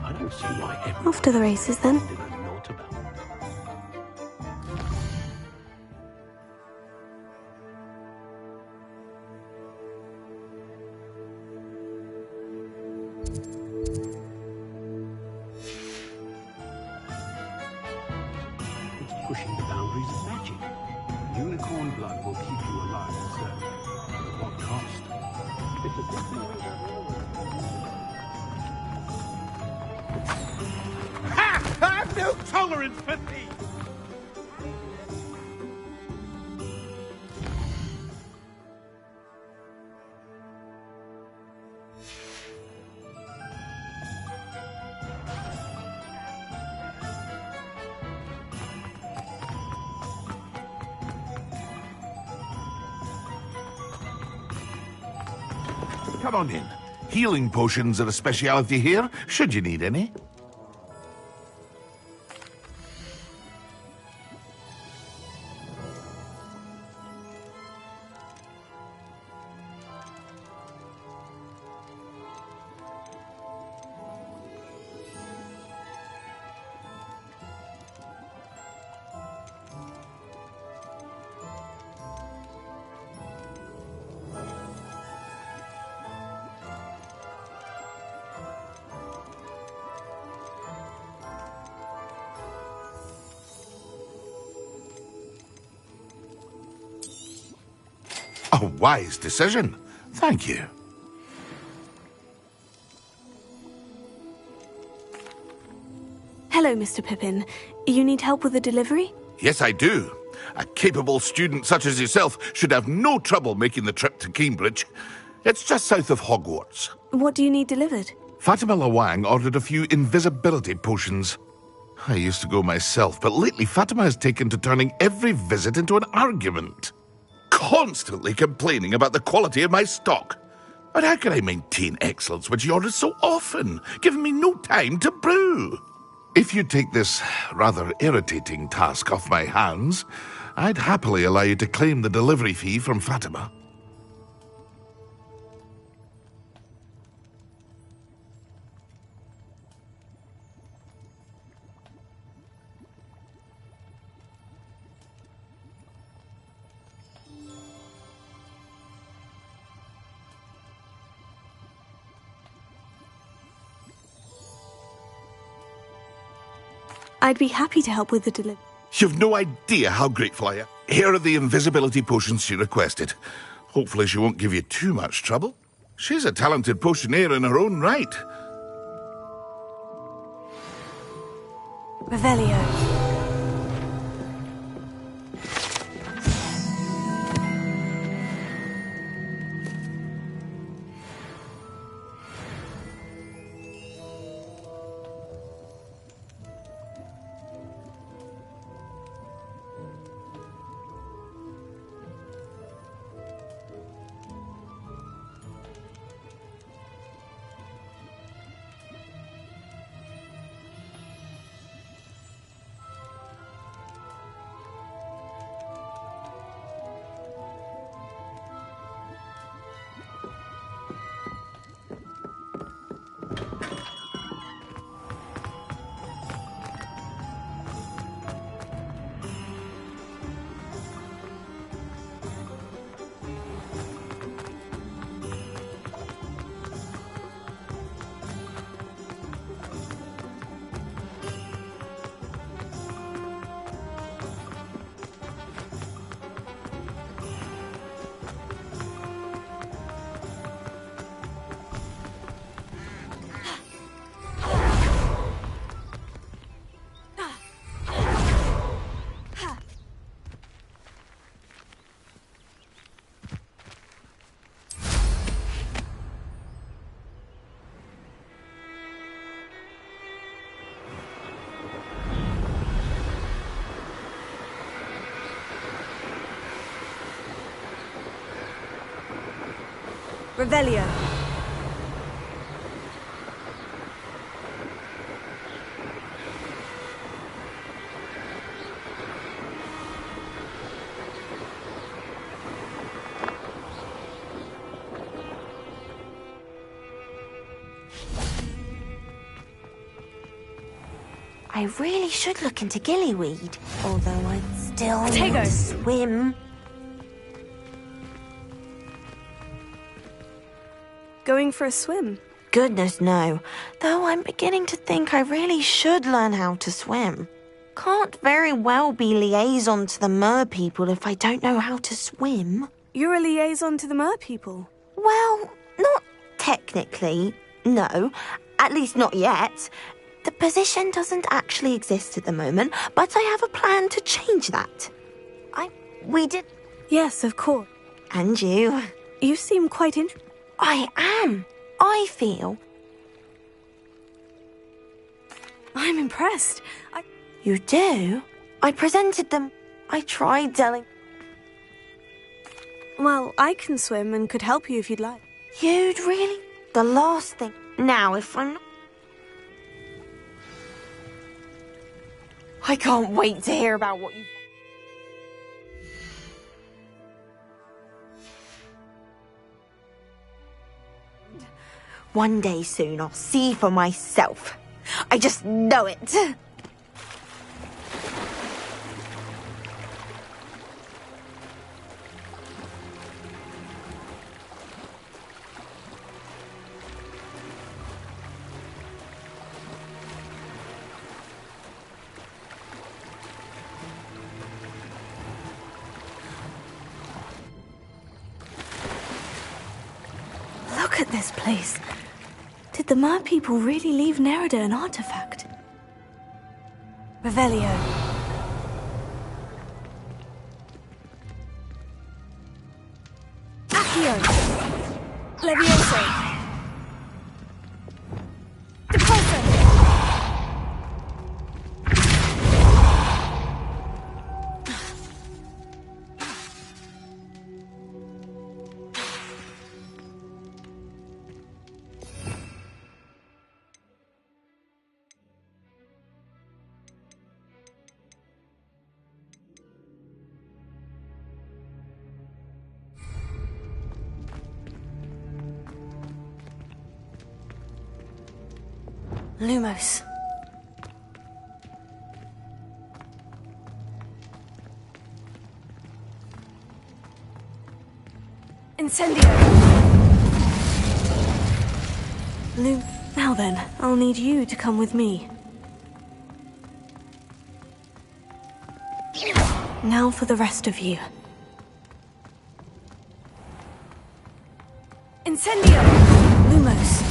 I don't see why Off to the races, then. Pushing the boundaries of magic. Unicorn blood will keep you alive, sir. At what cost? Ha! I have no tolerance for thieves! Come on in. Healing potions are a speciality here, should you need any. A wise decision. Thank you. Hello, Mr. Pippin. You need help with the delivery? Yes, I do. A capable student such as yourself should have no trouble making the trip to Cambridge. It's just south of Hogwarts. What do you need delivered? Fatima Lawang ordered a few invisibility potions. I used to go myself, but lately Fatima has taken to turning every visit into an argument. Constantly complaining about the quality of my stock. But how can I maintain excellence when she orders so often, giving me no time to brew? If you take this rather irritating task off my hands, I'd happily allow you to claim the delivery fee from Fatima. I'd be happy to help with the delivery. You've no idea how grateful I am. Here are the invisibility potions she requested. Hopefully she won't give you too much trouble. She's a talented potioneer in her own right. Revelio. Revelio. I really should look into gillyweed, although I'd still need Tego. to swim. Going for a swim? Goodness, no. Though I'm beginning to think I really should learn how to swim. Can't very well be liaison to the mer people if I don't know how to swim. You're a liaison to the mer people? Well, not technically, no. At least not yet. The position doesn't actually exist at the moment, but I have a plan to change that. We did... Yes, of course. And you? You seem quite I am. I feel... I'm impressed. You do? I presented them. I tried telling... Well, I can swim and could help you if you'd like. You'd really? The last thing... Now, if I'm not... I can't wait to hear about what you... One day soon, I'll see for myself. I just know it. Look at this place. Did the mer people really leave Nerida an artifact? Revelio. Accio. Levioso. Depulso. Lumos. Incendio. Now then, I'll need you to come with me. Now for the rest of you. Incendio! Lumos.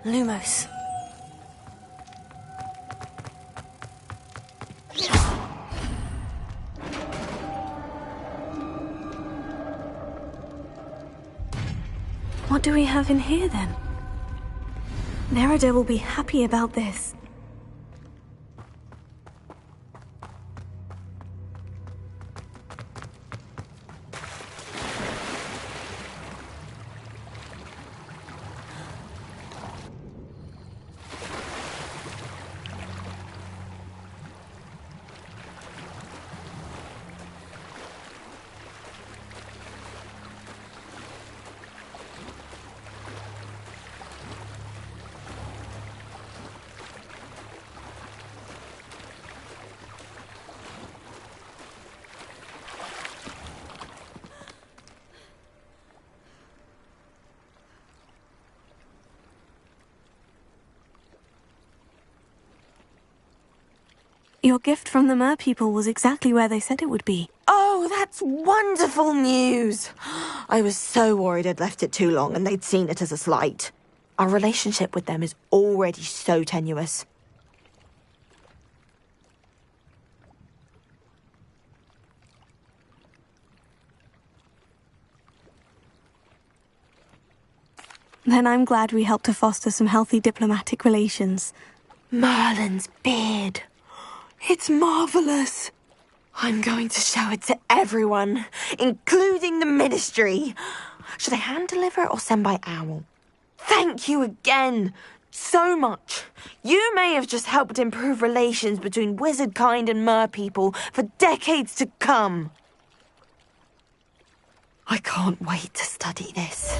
Lumos. What do we have in here, then? Nerida will be happy about this. Your gift from the mer people was exactly where they said it would be. Oh, that's wonderful news! I was so worried I'd left it too long and they'd seen it as a slight. Our relationship with them is already so tenuous. Then I'm glad we helped to foster some healthy diplomatic relations. Merlin's beard. It's marvellous. I'm going to show it to everyone, including the Ministry. Should I hand deliver or send by owl? Thank you again. So much. You may have just helped improve relations between wizard kind and mer people for decades to come. I can't wait to study this.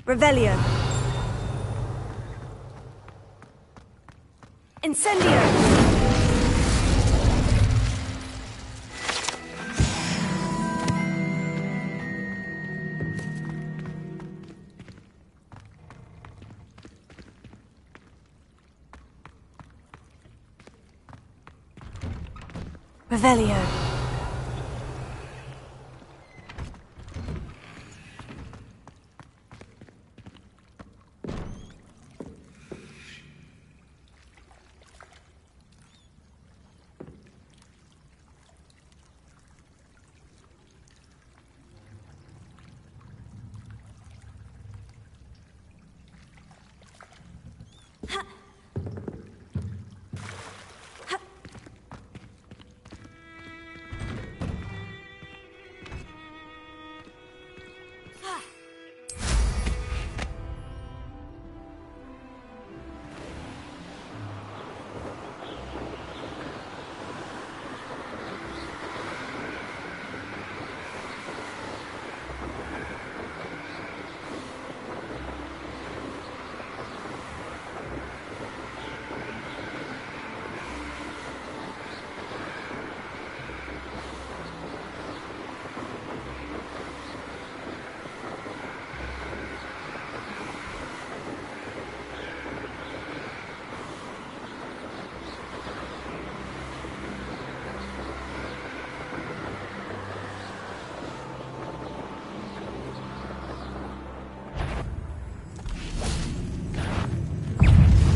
Revelio. Incendio. Revelio.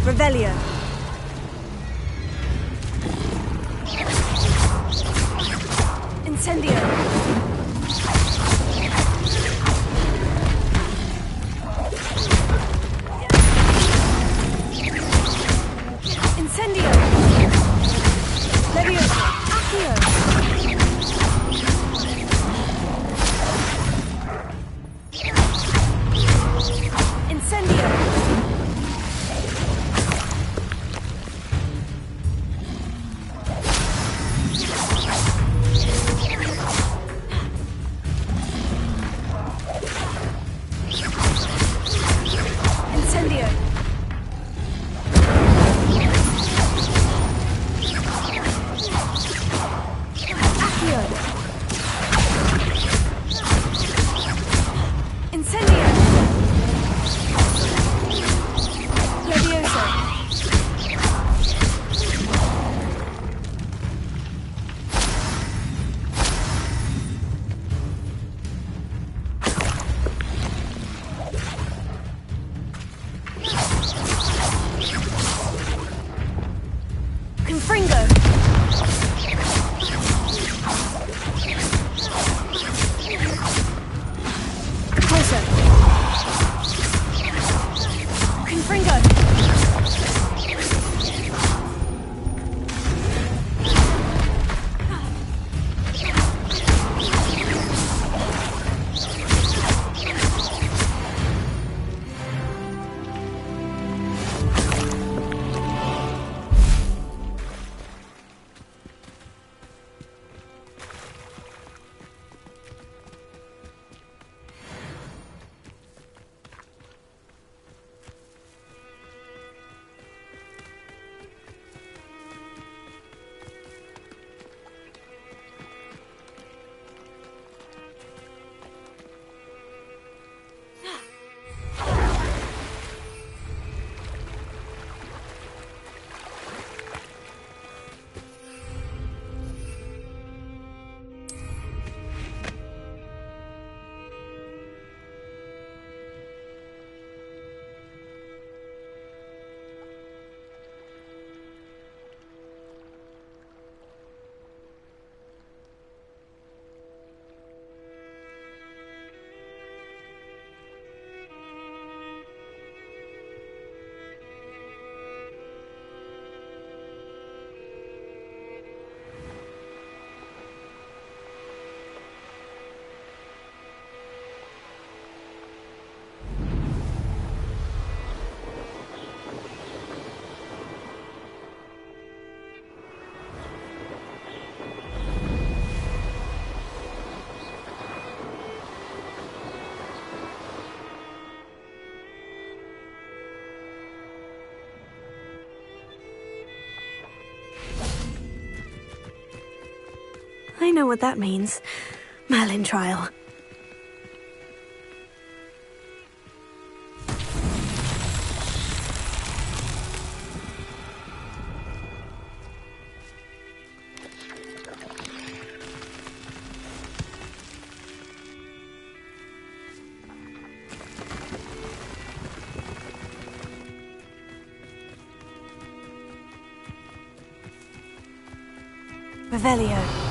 Revelio. Incendio. Incendio. Leviosa. Accio. Incendio. know what that means. Merlin trial. Revelio.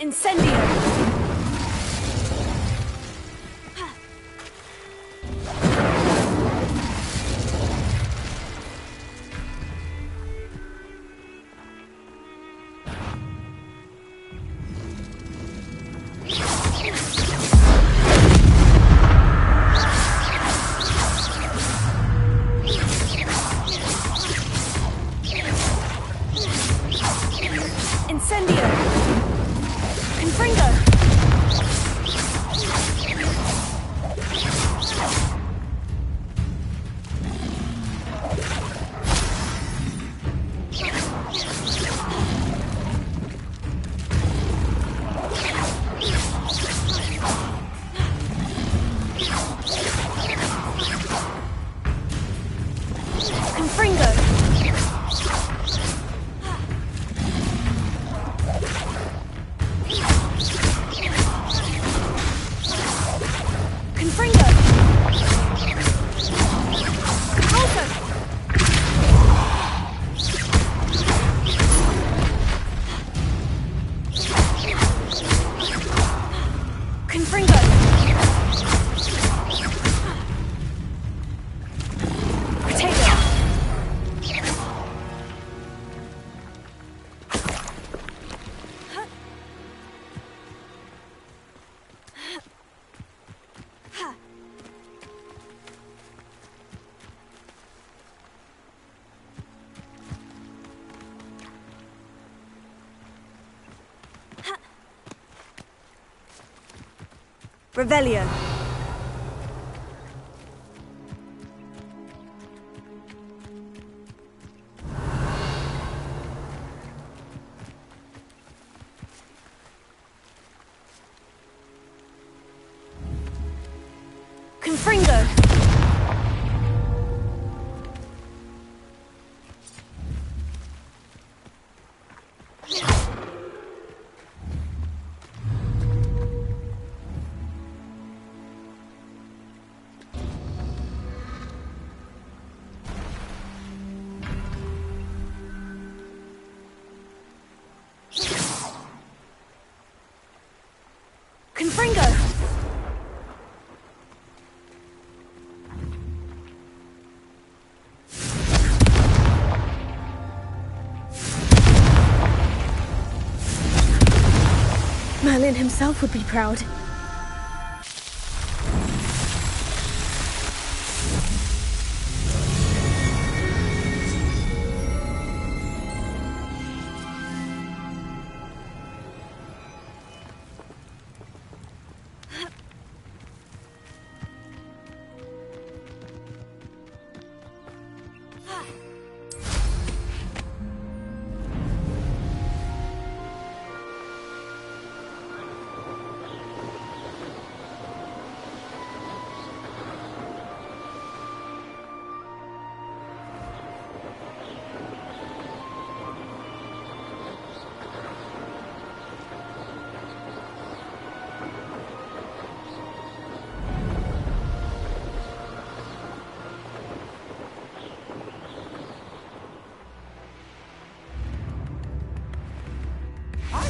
Incendio! Incendio! Confringo! Revelio. Confringo. Confringo! Merlin himself would be proud.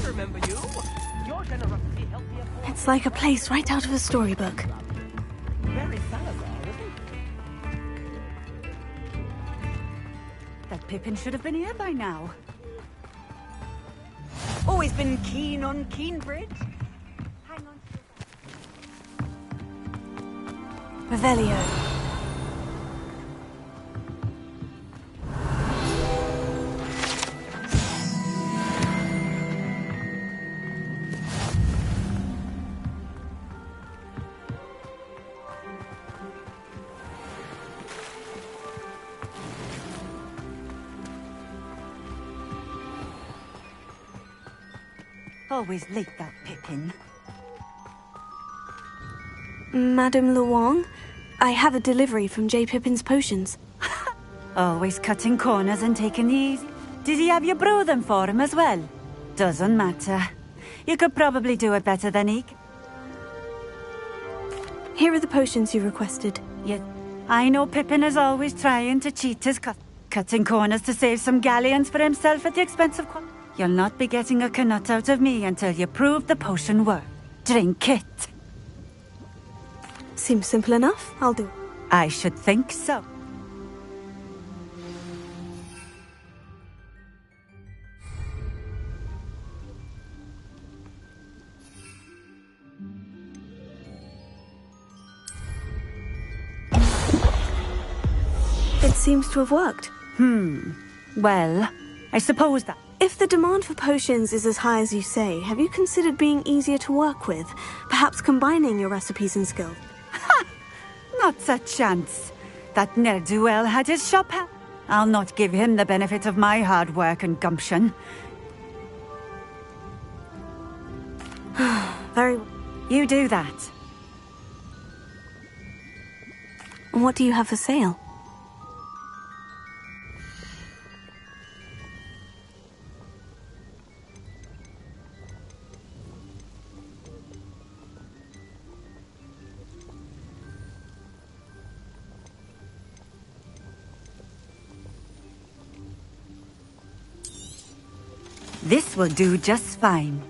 Remember you? Your generosity helped me afford... It's like a place right out of a storybook. Very Salazar, isn't it? That Pippin should have been here by now. Always been keen on Keenbridge. Hang on to Revelio. Always late, that Pippin. Madame Luong, I have a delivery from J. Pippin's potions. Always cutting corners and taking the easy. Did he have you brew them for him as well? Doesn't matter. You could probably do it better than he. Here are the potions you requested. Yeah, I know Pippin is always trying to cheat his cutting corners to save some galleons for himself at the expense of... You'll not be getting a knut out of me until you prove the potion worked. Drink it. Seems simple enough. I'll do it. I should think so. It seems to have worked. Well, I suppose that... If the demand for potions is as high as you say, have you considered being easier to work with? Perhaps combining your recipes and skills? Ha! Not a chance. That ne'er-do-well had his shop. I'll not give him the benefit of my hard work and gumption. Very well. You do that. What do you have for sale? This will do just fine.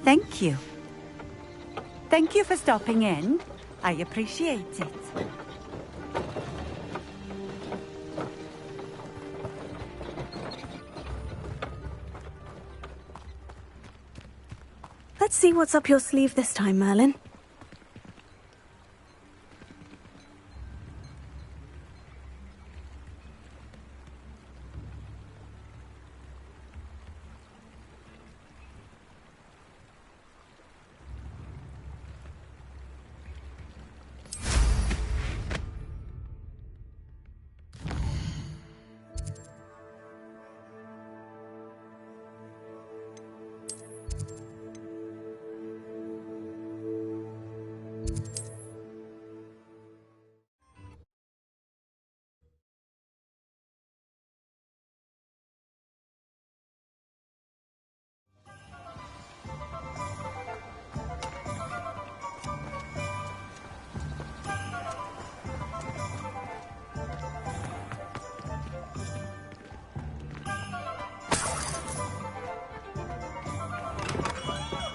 Thank you. Thank you for stopping in. I appreciate it. Let's see what's up your sleeve this time, Merlin.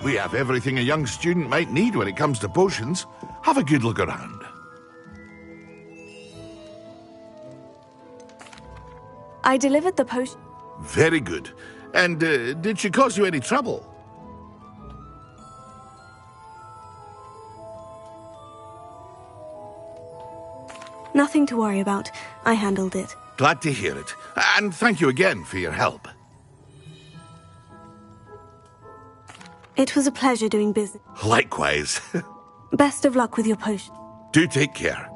We have everything a young student might need when it comes to potions. Have a good look around. I delivered the potion. Very good. And did she cause you any trouble? Nothing to worry about. I handled it. Glad to hear it. And thank you again for your help. It was a pleasure doing business. Likewise. Best of luck with your potion. Do take care.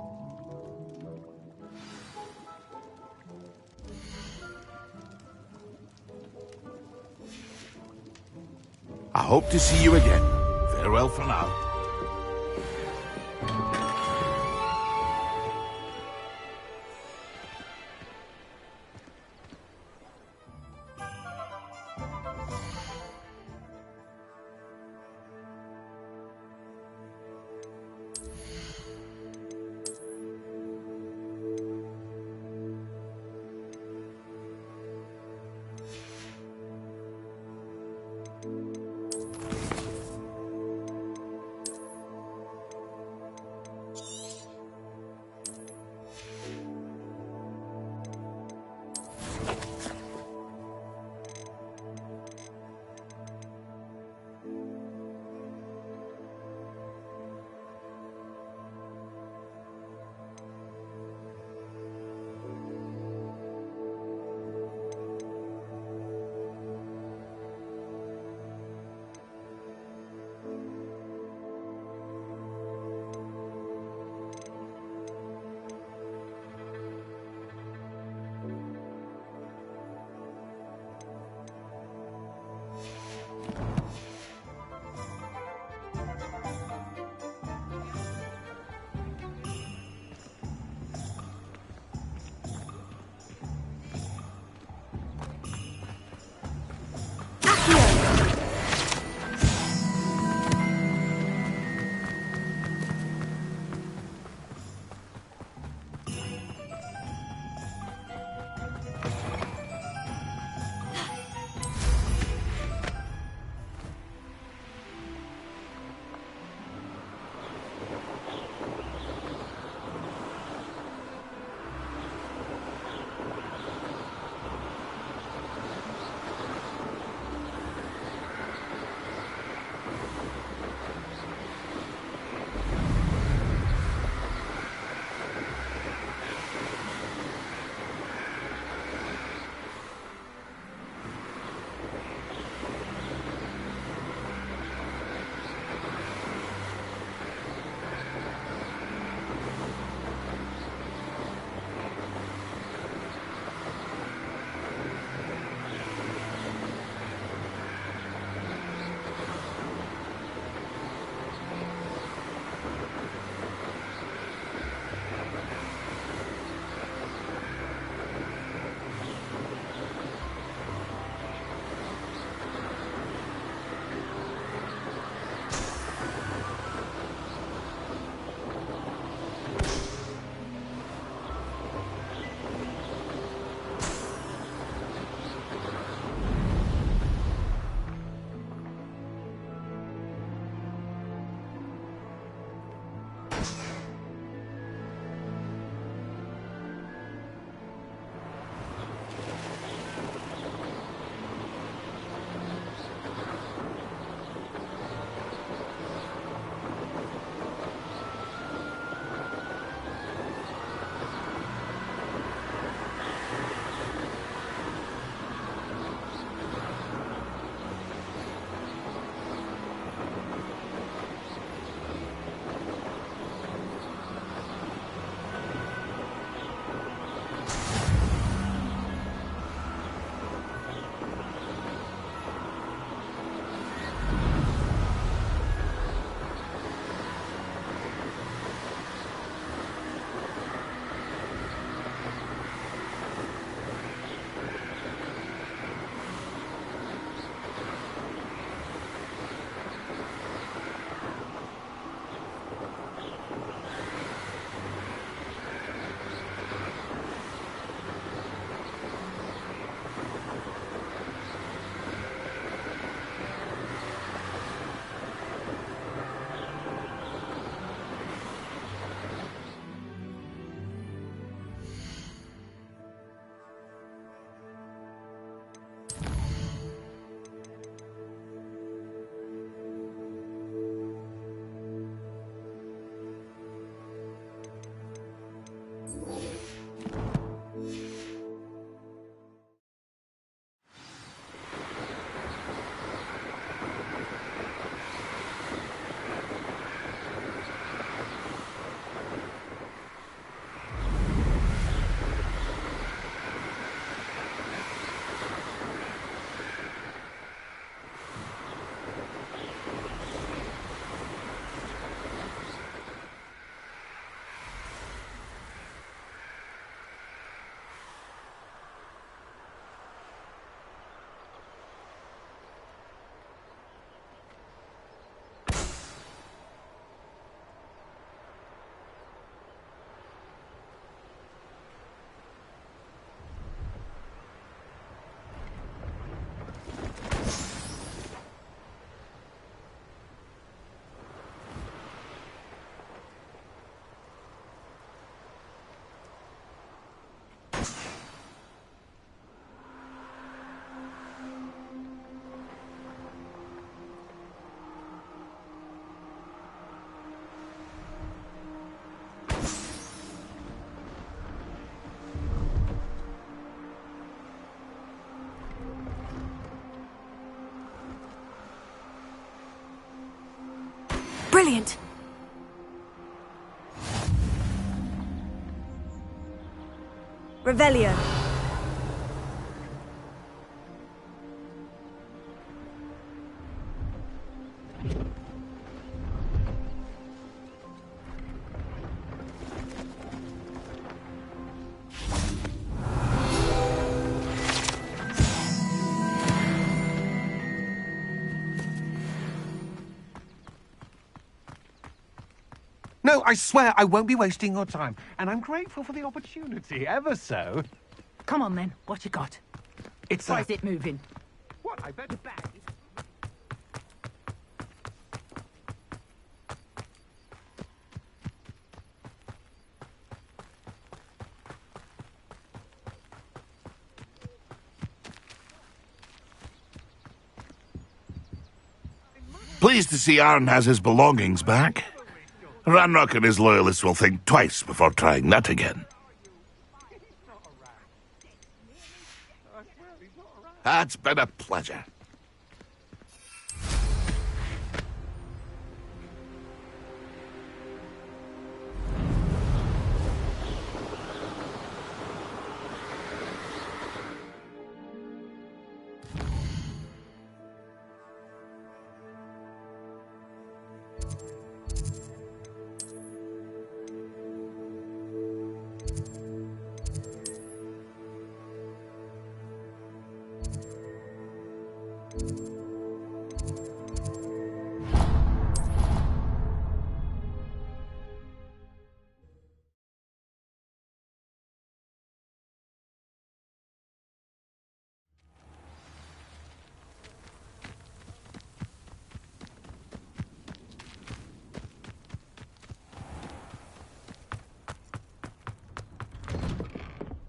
I hope to see you again. Farewell for now. Brilliant. Revelio. No, I swear I won't be wasting your time. And I'm grateful for the opportunity, ever so. Come on, then. What you got? It's Why is it moving? What? I bet the bag. Pleased to see Arn has his belongings back. Ranrock and his loyalists will think twice before trying that again. It's been a pleasure.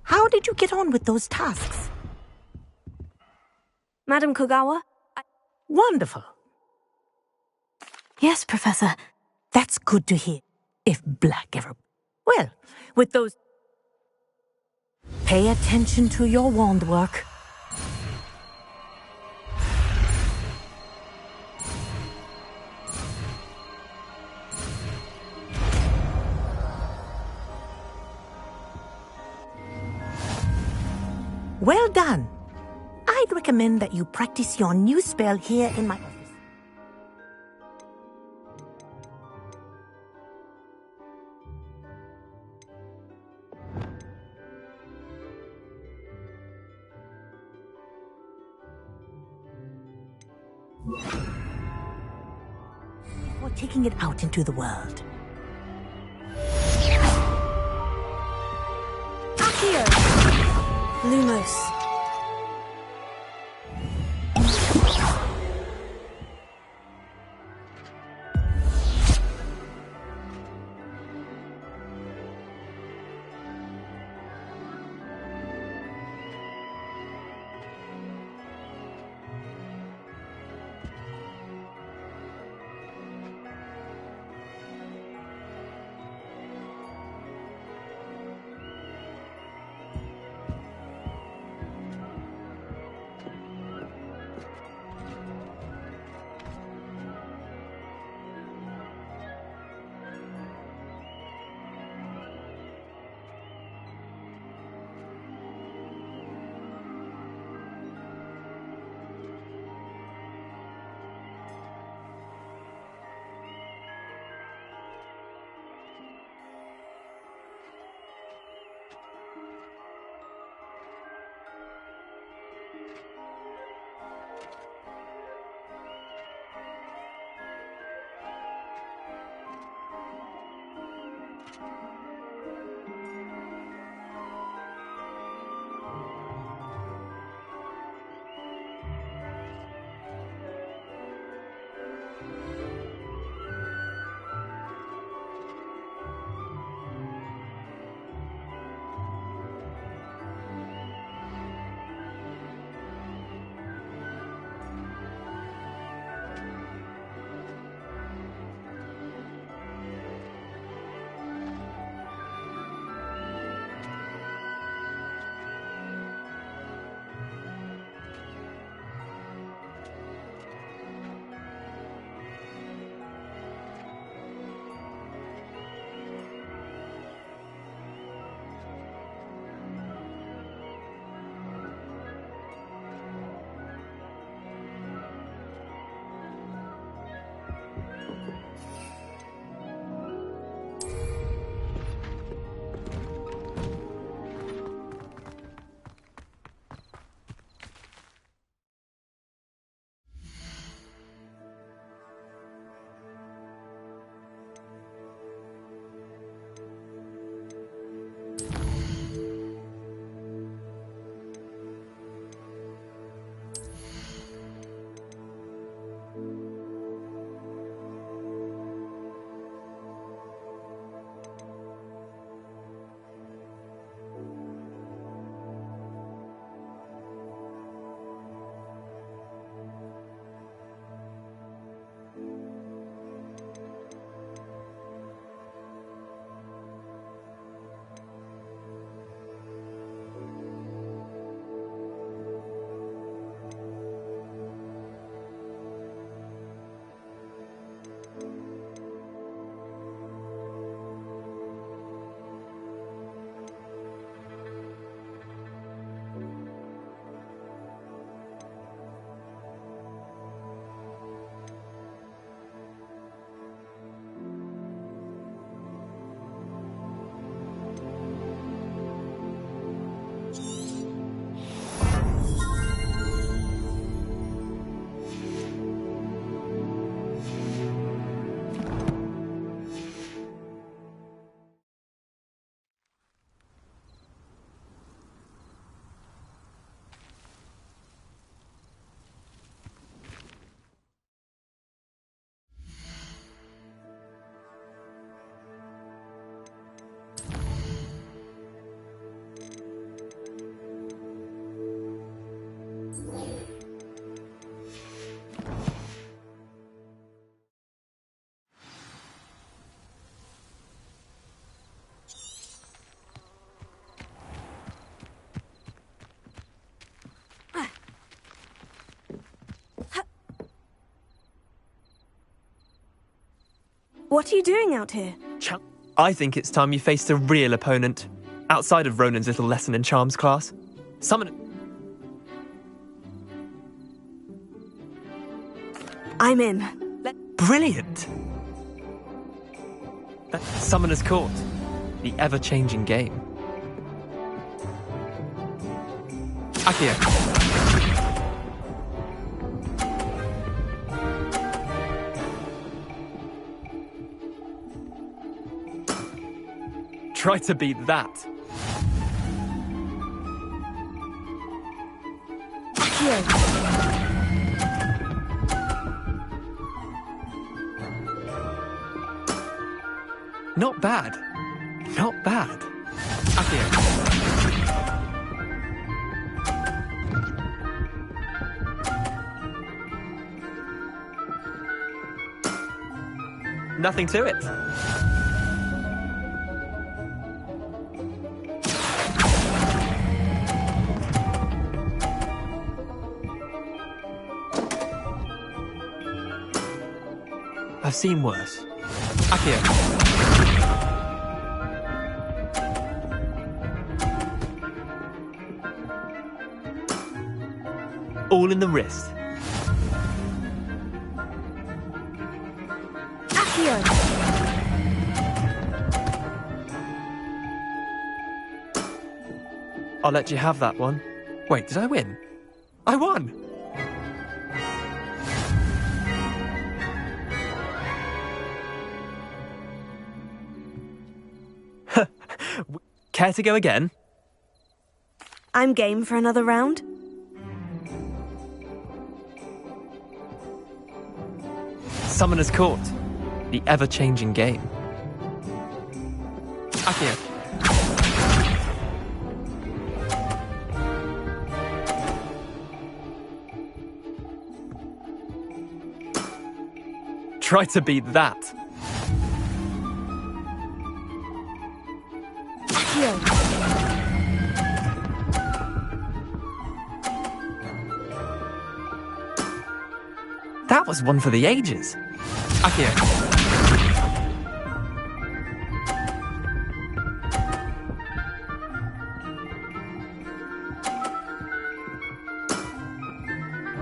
How did you get on with those tasks? Madam Kogawa? Wonderful. Yes, Professor. That's good to hear. If Black ever... Well, with those... Pay attention to your wand work. Well done. I'd recommend that you practice your new spell here in my office. Before taking it out into the world. Accio! Lumos. What are you doing out here? I think it's time you faced a real opponent, outside of Ronan's little lesson in charms class. I'm in. Brilliant! Summoner's Court, the ever-changing game. Akio. Try to beat that. Not bad. Not bad. Akio. Nothing to it. I've seen worse. Akio. All in the wrist. Akio. I'll let you have that one. Wait, did I win? I won! Care to go again? I'm game for another round. Summoner's Court, the ever-changing game. Akio. Try to beat that. That was one for the ages. Akio.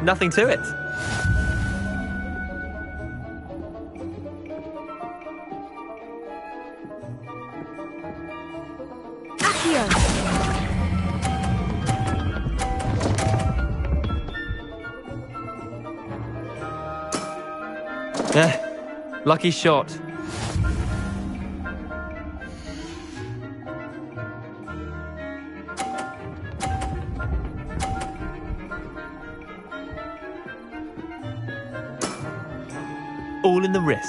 Nothing to it. Lucky shot. All in the wrist.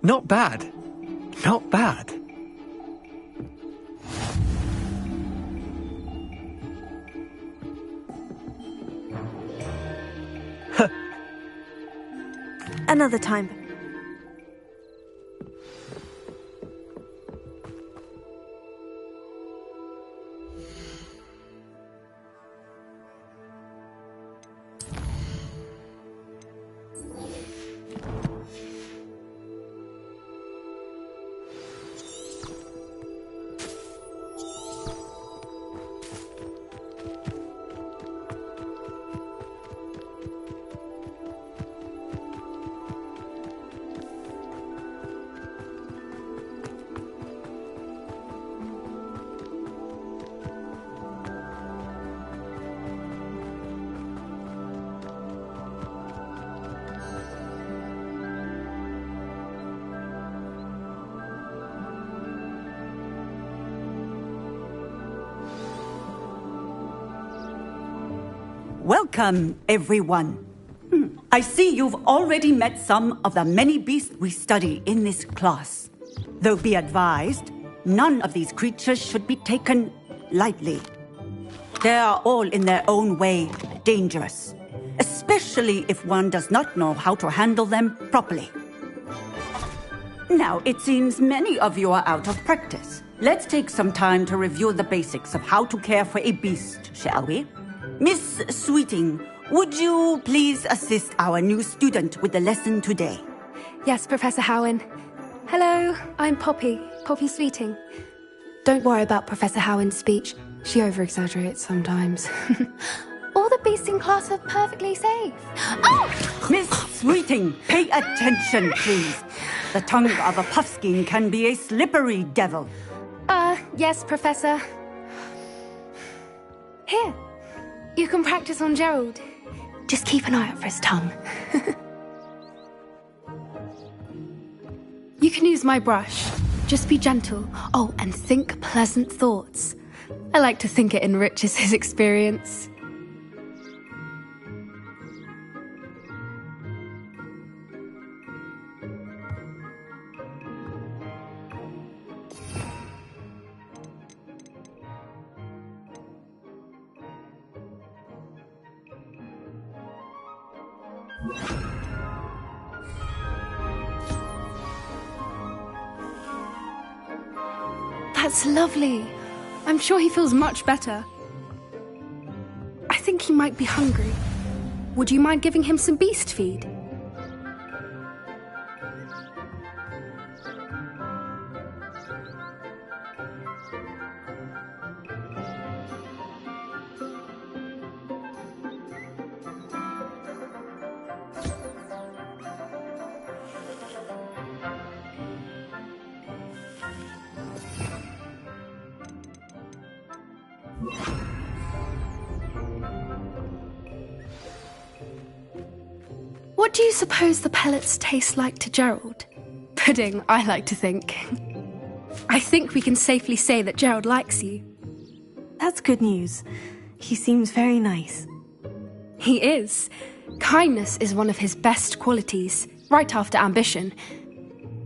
Not bad. Not bad. Another time. Welcome, everyone. I see you've already met some of the many beasts we study in this class. Though be advised, none of these creatures should be taken lightly. They are all in their own way dangerous, especially if one does not know how to handle them properly. Now, it seems many of you are out of practice. Let's take some time to review the basics of how to care for a beast, shall we? Miss Sweeting, would you please assist our new student with the lesson today? Yes, Professor Howen. Hello, I'm Poppy Sweeting. Don't worry about Professor Howen's speech. She over-exaggerates sometimes. All the beasts in class are perfectly safe. Oh! Miss Sweeting, pay attention, please. The tongue of a puffskein can be a slippery devil. Yes, Professor. Here, you can practice on Gerald. Just keep an eye out for his tongue. You can use my brush. Just be gentle. Oh, and think pleasant thoughts. I like to think it enriches his experience. That's lovely. I'm sure he feels much better. I think he might be hungry. Would you mind giving him some beast feed? What do you suppose the pellets taste like to Gerald? Pudding, I like to think. I think we can safely say that Gerald likes you. That's good news. He seems very nice. He is. Kindness is one of his best qualities, right after ambition.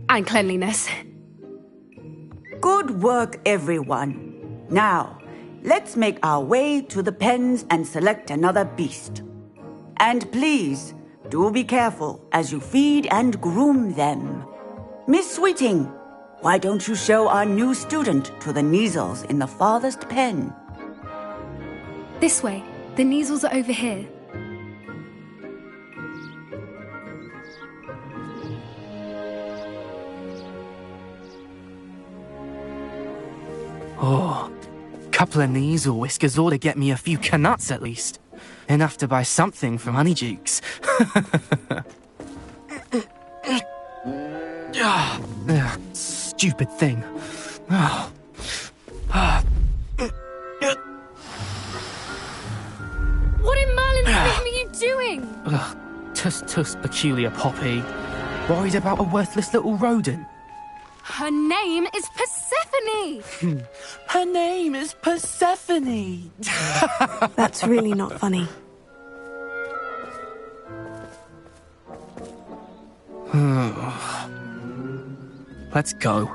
And cleanliness. Good work, everyone. Now, let's make our way to the pens and select another beast. And please, do be careful as you feed and groom them. Miss Sweeting, why don't you show our new student to the Neasels in the farthest pen? This way. The Neasels are over here. Oh, couple of Neasel whiskers ought to get me a few canuts at least. Enough to buy something from Honeydukes. Stupid thing. What in Merlin's name are you doing? Tuss, peculiar Poppy. Worried about a worthless little rodent? Her name is Persephone! Her name is Persephone! That's really not funny. Let's go.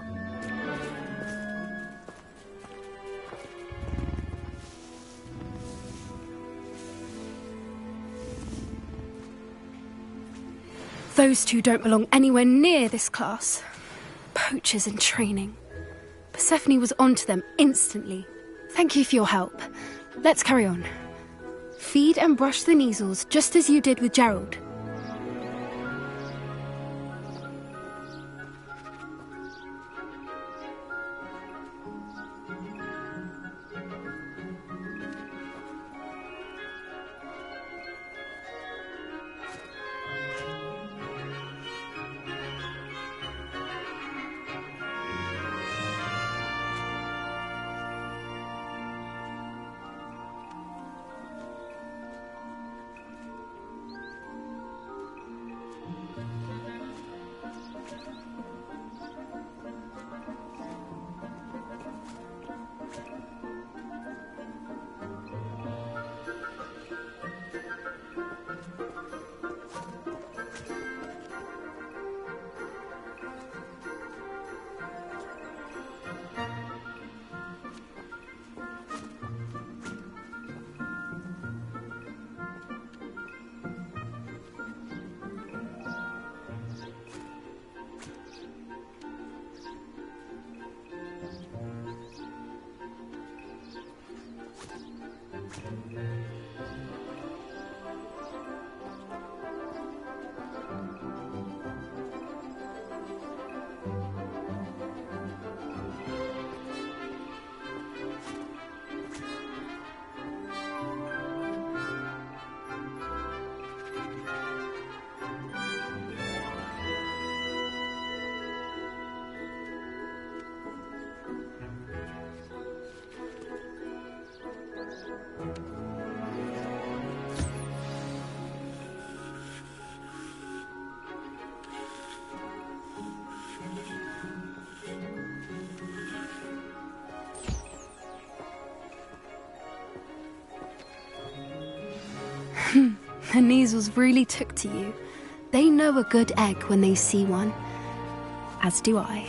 Those two don't belong anywhere near this class. Poachers in training. Persephone was onto them instantly. Thank you for your help. Let's carry on. Feed and brush the Neasels just as you did with Gerald. The Neasels really took to you. They know a good egg when they see one. As do I.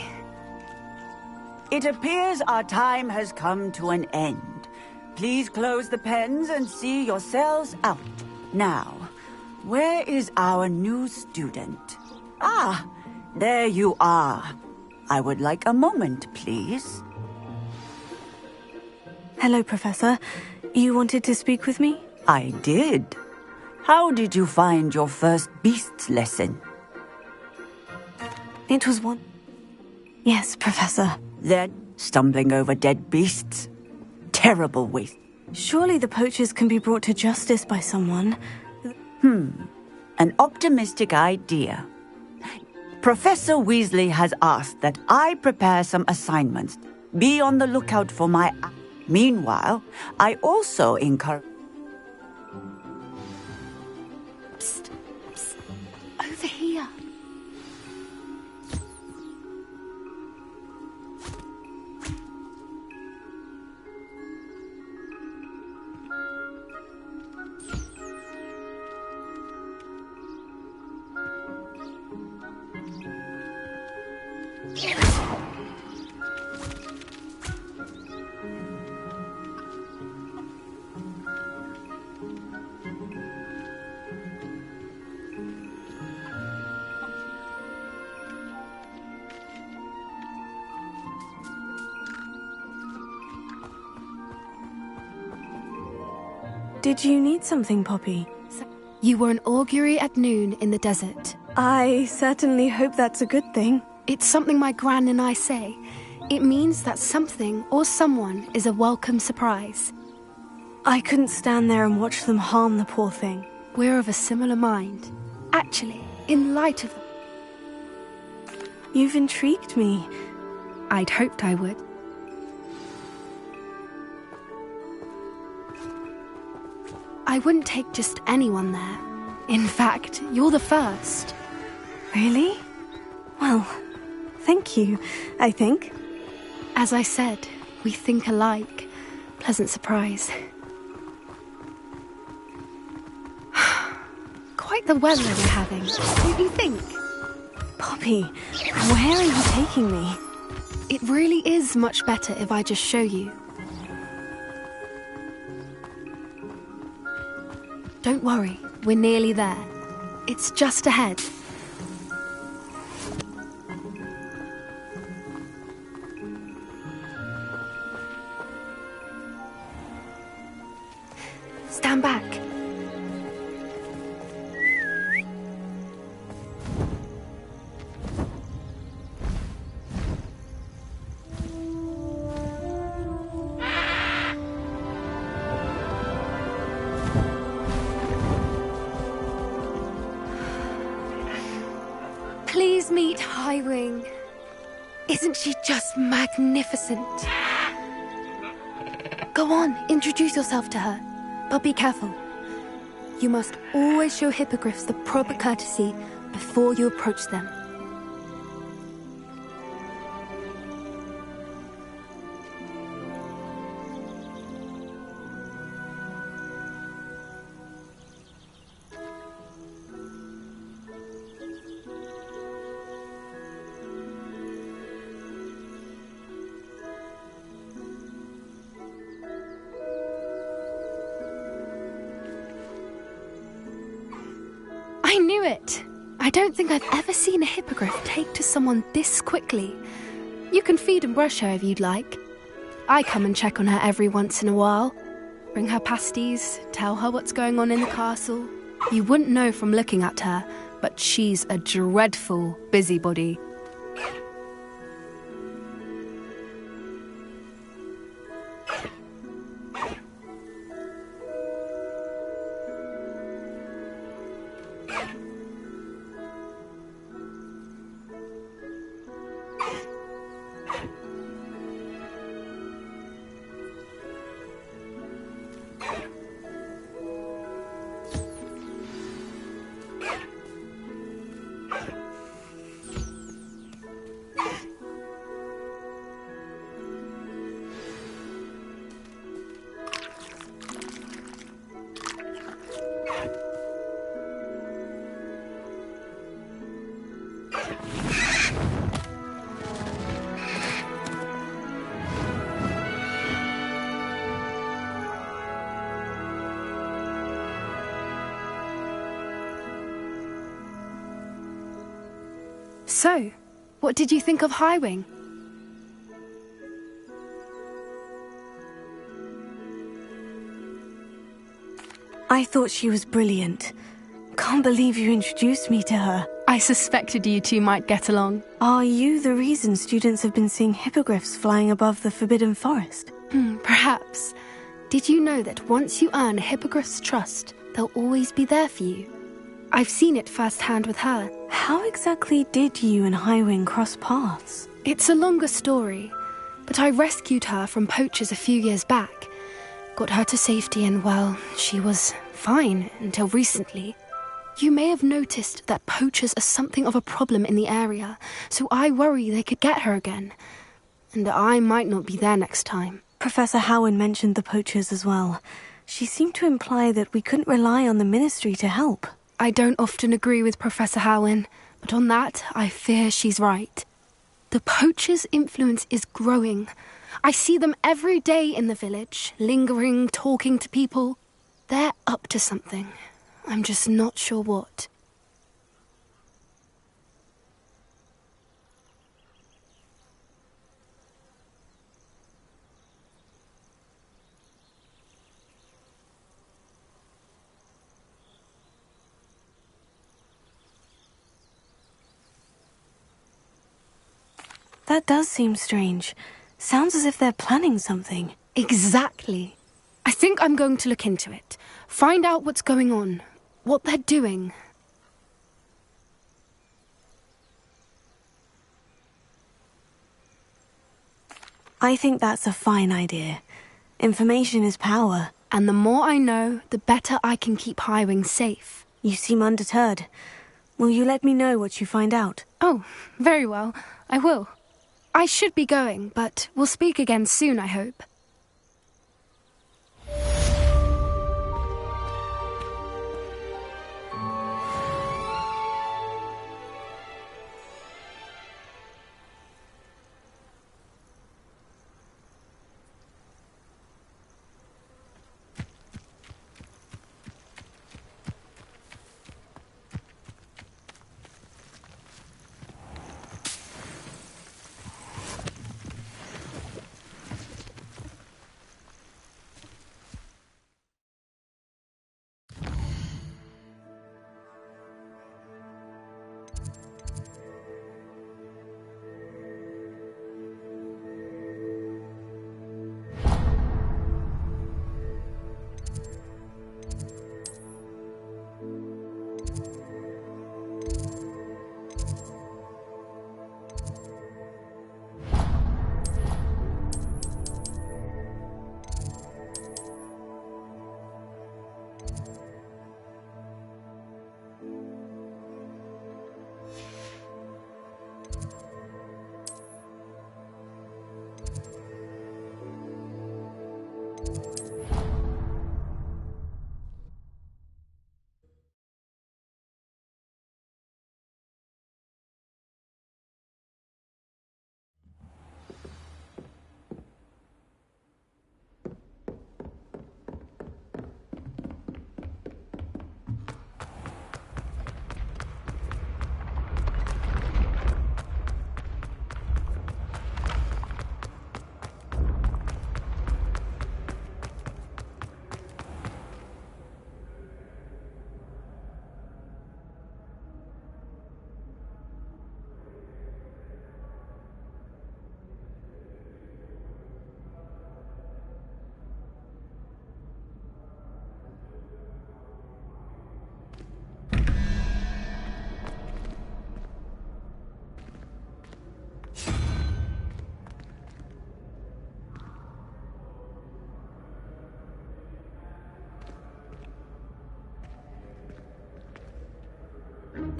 It appears our time has come to an end. Please close the pens and see yourselves out. Now, where is our new student? Ah, there you are. I would like a moment, please. Hello, Professor. You wanted to speak with me? I did. How did you find your first beasts lesson? It was one... Yes, Professor. Then, stumbling over dead beasts? Terrible waste. Surely the poachers can be brought to justice by someone. An optimistic idea. Professor Weasley has asked that I prepare some assignments. Be on the lookout for my... Meanwhile, I also encourage... Psst, psst. Over here. Did you need something, Poppy? You were an augury at noon in the desert. I certainly hope that's a good thing. It's something my gran and I say. It means that something or someone is a welcome surprise. I couldn't stand there and watch them harm the poor thing. We're of a similar mind. Actually, in light of... You've intrigued me. I'd hoped I would. I wouldn't take just anyone there. In fact, you're the first. Really? Well, thank you, I think. As I said, we think alike. Pleasant surprise. Quite the weather we're having, don't you think? Poppy, where are you taking me? It really is much better if I just show you. Don't worry, we're nearly there. It's just ahead. Stand back. Please meet Highwing. Isn't she just magnificent? Go on, introduce yourself to her. But be careful. You must always show hippogriffs the proper courtesy before you approach them. I knew it! I don't think I've ever seen a hippogriff take to someone this quickly. You can feed and brush her if you'd like. I come and check on her every once in a while. Bring her pasties, tell her what's going on in the castle. You wouldn't know from looking at her, but she's a dreadful busybody. So, what did you think of Highwing? I thought she was brilliant. Can't believe you introduced me to her. I suspected you two might get along. Are you the reason students have been seeing hippogriffs flying above the Forbidden Forest? Perhaps. Did you know that once you earn a hippogriff's trust, they'll always be there for you? I've seen it firsthand with her. How exactly did you and Highwing cross paths? It's a longer story, but I rescued her from poachers a few years back. Got her to safety and, well, she was fine until recently. You may have noticed that poachers are something of a problem in the area, so I worry they could get her again. And I might not be there next time. Professor Howin mentioned the poachers as well. She seemed to imply that we couldn't rely on the Ministry to help. I don't often agree with Professor Howin, but on that, I fear she's right. The poachers' influence is growing. I see them every day in the village, lingering, talking to people. They're up to something. I'm just not sure what. That does seem strange. Sounds as if they're planning something. Exactly. I think I'm going to look into it. Find out what's going on. What they're doing. I think that's a fine idea. Information is power. And the more I know, the better I can keep Highwing safe. You seem undeterred. Will you let me know what you find out? Oh, very well. I will. I should be going, but we'll speak again soon, I hope.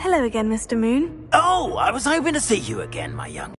Hello again, Mr. Moon. Oh, I was hoping to see you again, my young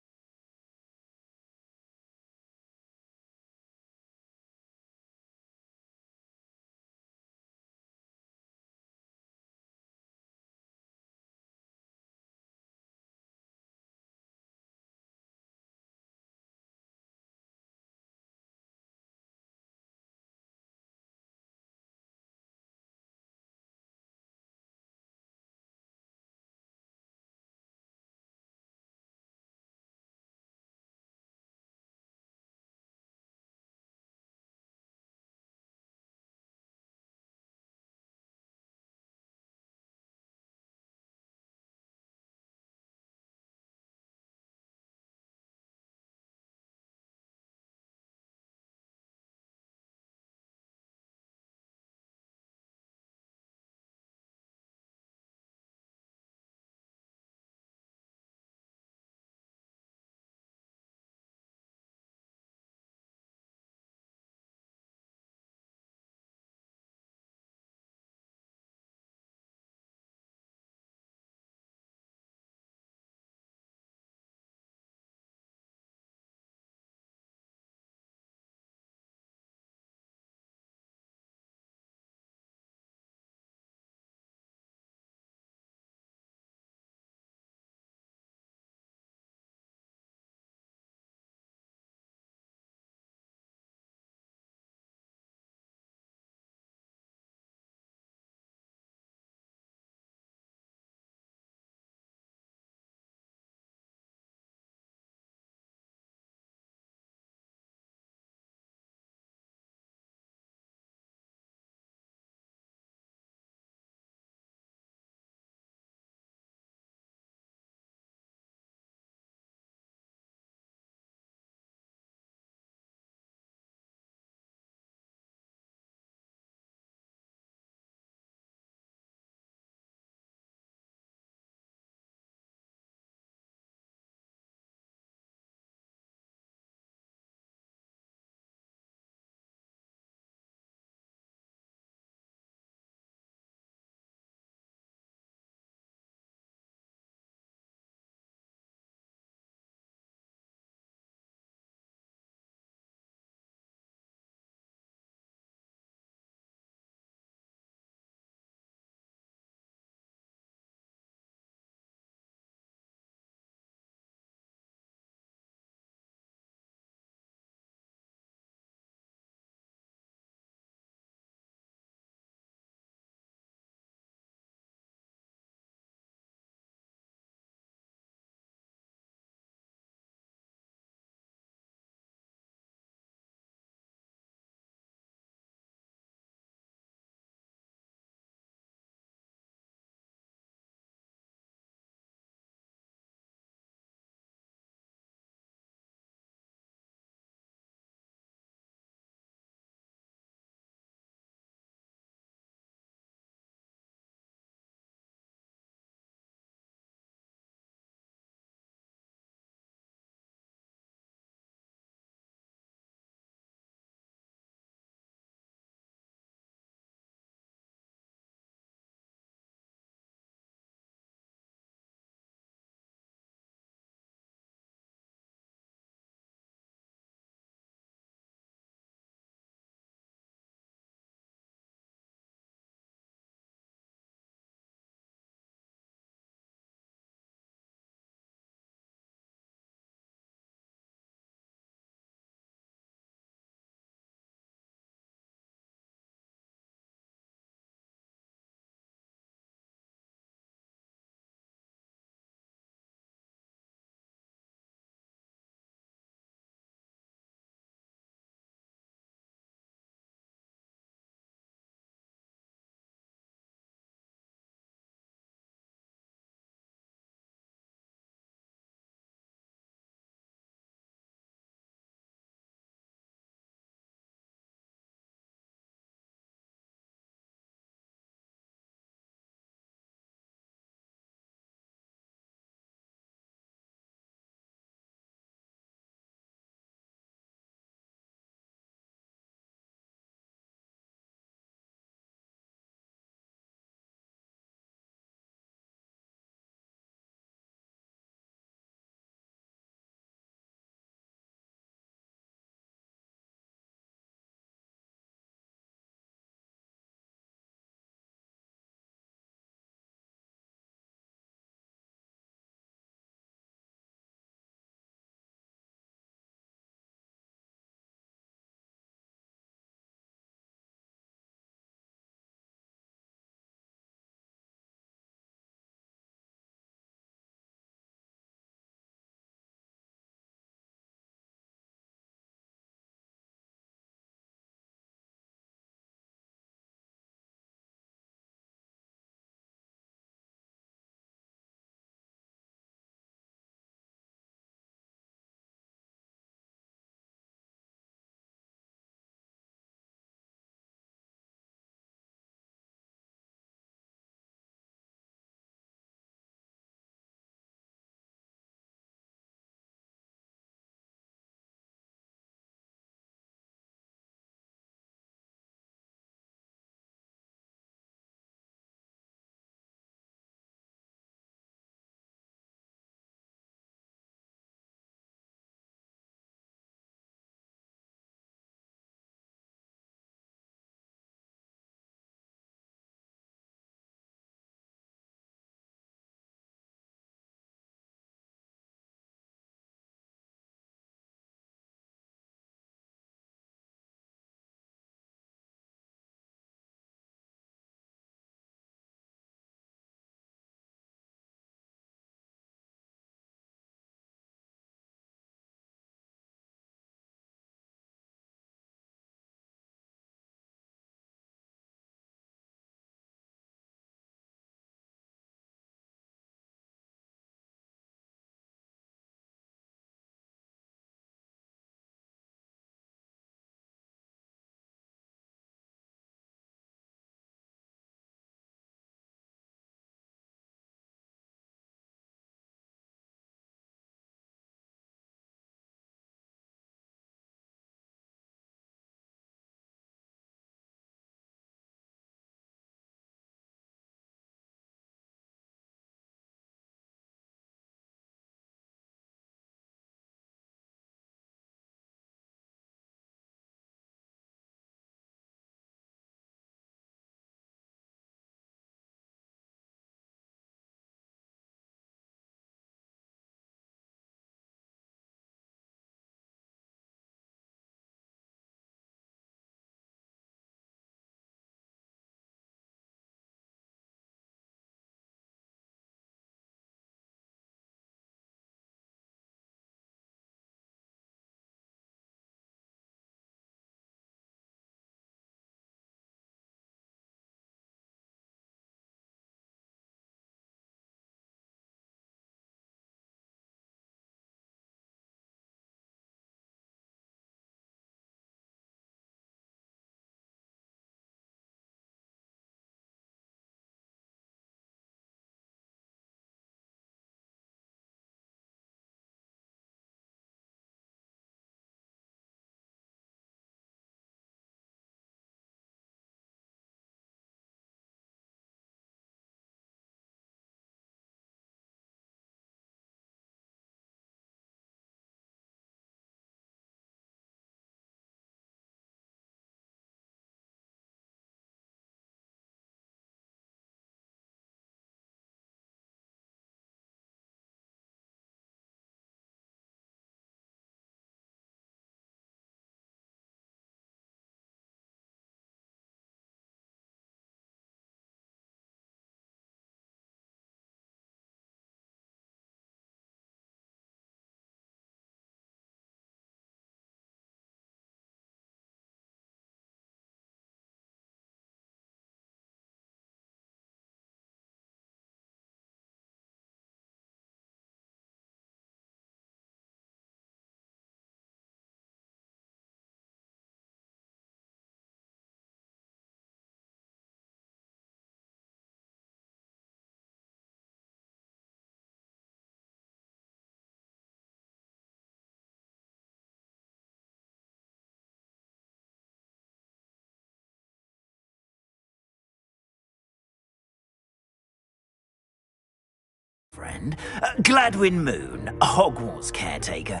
friend. Gladwin Moon, Hogwarts caretaker.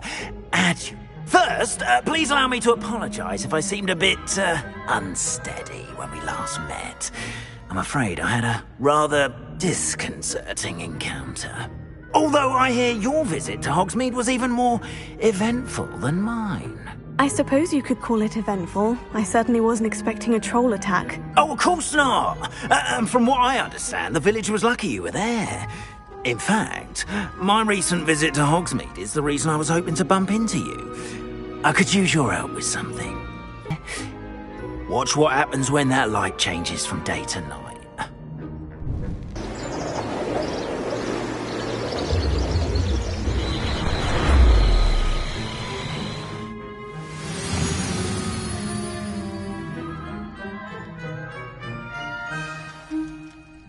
First, please allow me to apologise if I seemed a bit unsteady when we last met. I'm afraid I had a rather disconcerting encounter. Although I hear your visit to Hogsmeade was even more eventful than mine. I suppose you could call it eventful. I certainly wasn't expecting a troll attack. Oh, of course not. From what I understand, the village was lucky you were there. In fact, my recent visit to Hogsmeade is the reason I was hoping to bump into you. I could use your help with something. Watch what happens when that light changes from day to night.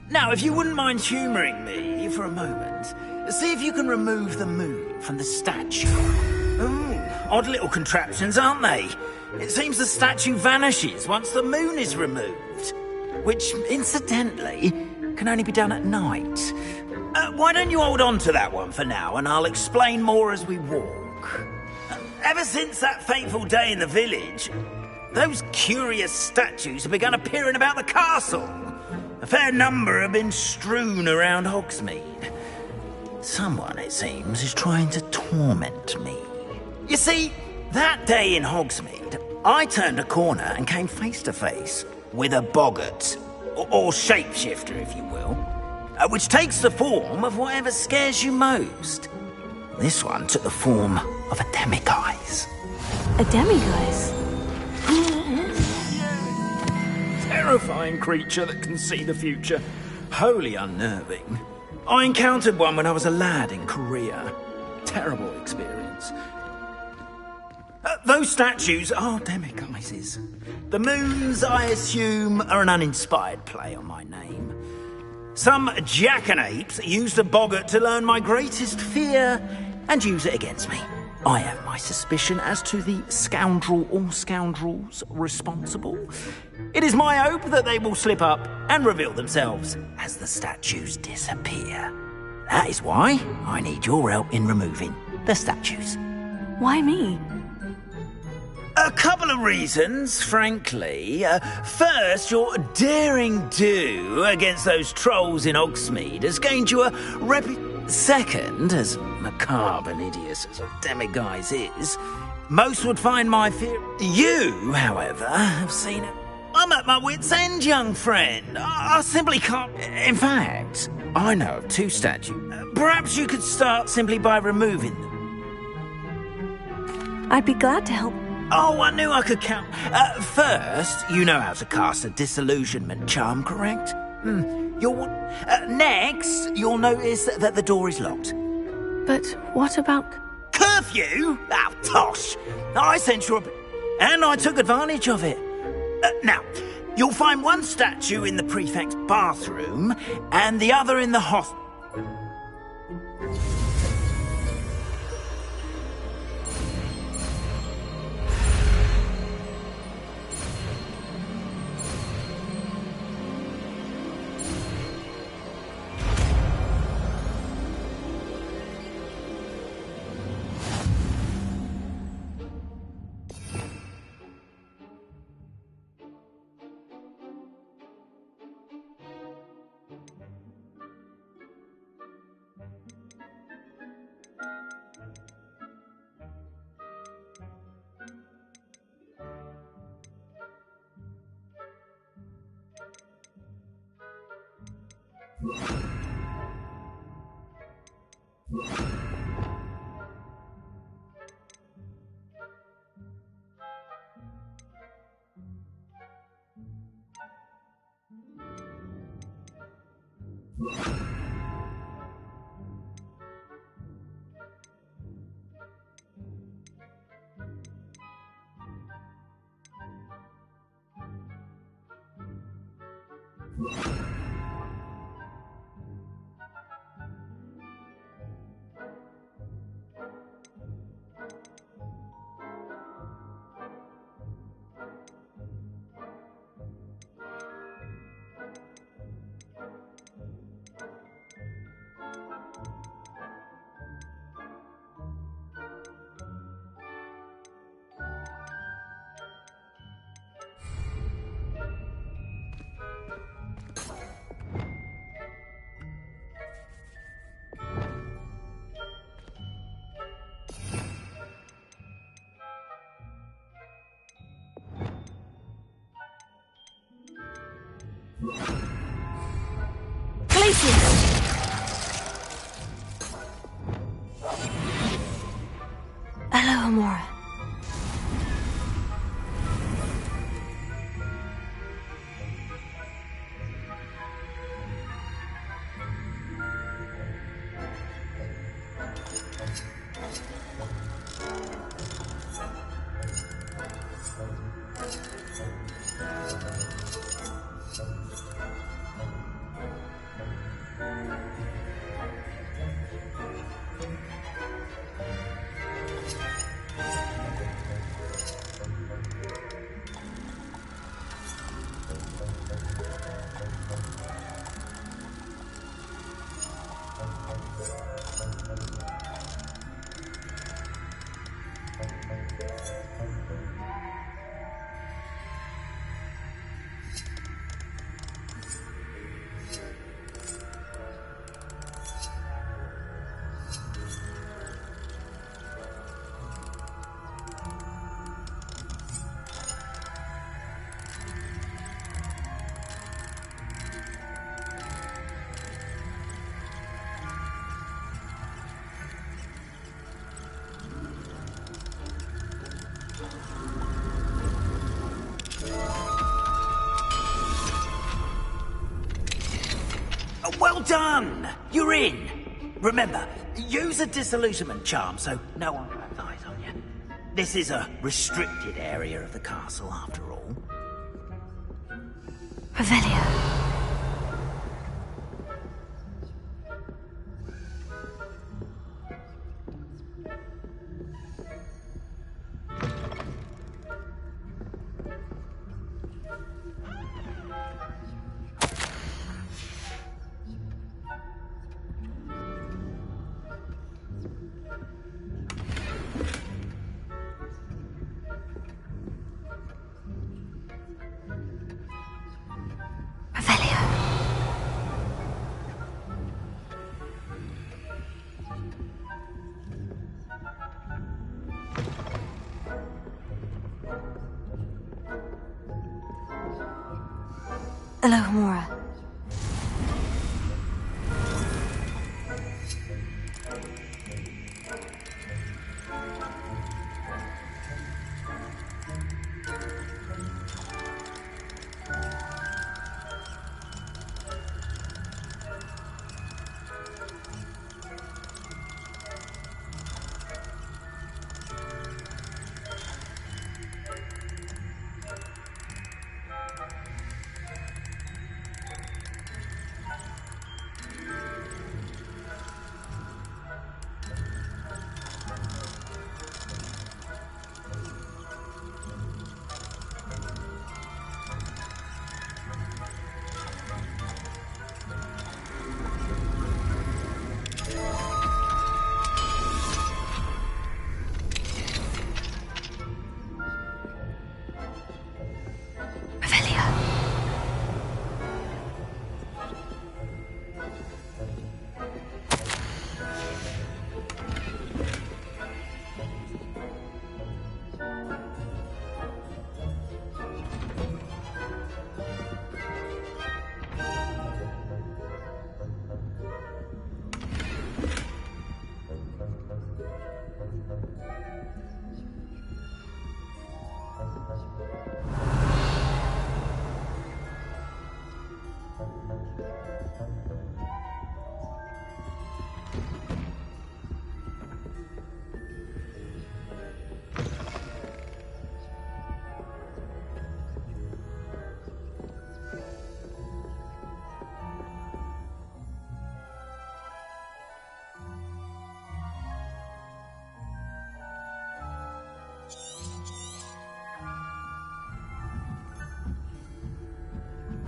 Now, if you wouldn't mind humouring me for a moment, see if you can remove the moon from the statue. Ooh, odd little contraptions, aren't they? It seems the statue vanishes once the moon is removed, which, incidentally, can only be done at night. Why don't you hold on to that one for now, and I'll explain more as we walk. Ever since that fateful day in the village, those curious statues have begun appearing about the castle. A fair number have been strewn around Hogsmeade. Someone, it seems, is trying to torment me. You see, that day in Hogsmeade, I turned a corner and came face to face with a boggart, or shapeshifter, if you will, which takes the form of whatever scares you most. This one took the form of a demiguise. A demiguise? Terrifying creature that can see the future. Wholly unnerving. I encountered one when I was a lad in Korea. Terrible experience. Those statues are demiguises. The moons, I assume, are an uninspired play on my name. Some jackanapes used a boggart to learn my greatest fear and use it against me. I have my suspicion as to the scoundrel or scoundrels responsible. It is my hope that they will slip up and reveal themselves as the statues disappear. That is why I need your help in removing the statues. Why me? A couple of reasons, frankly. First, your daring do against those trolls in Hogsmeade has gained you a reputation. Second, as macabre and hideous as a demiguise is, most would find my fear. You, however, have seen it. I'm at my wit's end, young friend. I simply can't. In fact, I know of two statues. Perhaps you could start simply by removing them. I'd be glad to help. Oh, I knew I could count. First, you know how to cast a disillusionment charm, correct? Next, you'll notice that the door is locked. But what about... Curfew? Oh, tosh. I sent you and I took advantage of it. Now, you'll find one statue in the prefect's bathroom and the other in the hospital. Glacius! Hello, Amora. Well done! You're in! Remember, use a disillusionment charm so no one grabs eyes on you. This is a restricted area of the castle, after all. Revelio. Hello, Amora.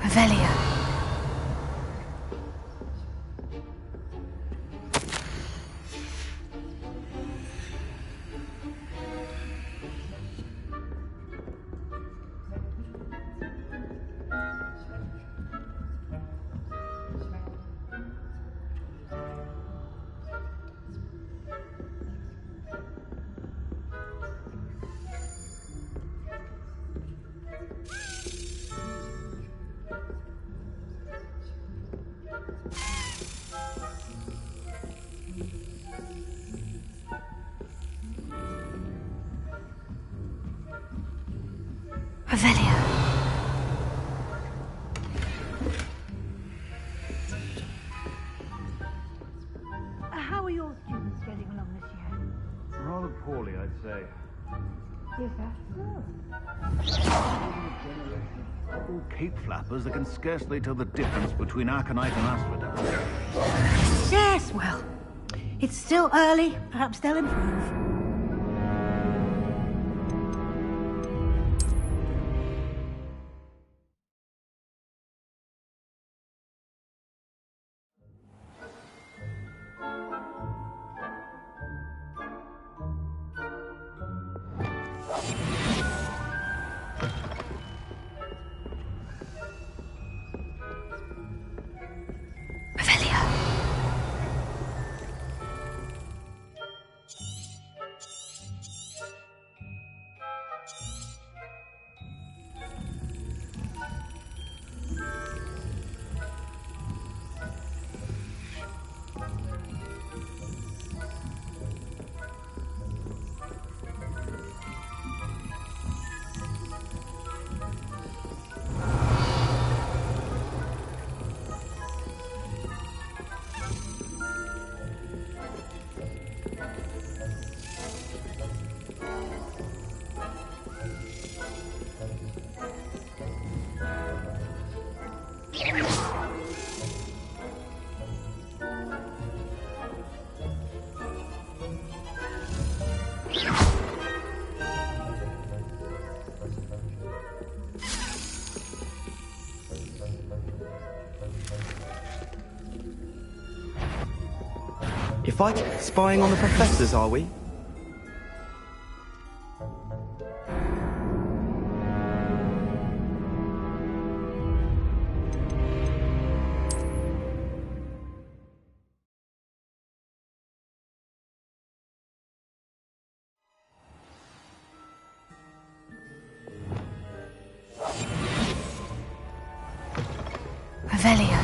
Revelio. Revelio. How are your students getting along this year? Rather poorly, I'd say. Is that All cape flappers that can scarcely tell the difference between Aconite and Asphodel. Yes, well, it's still early. Perhaps they'll improve. Fight? Spying on the professors, are we? Revelio.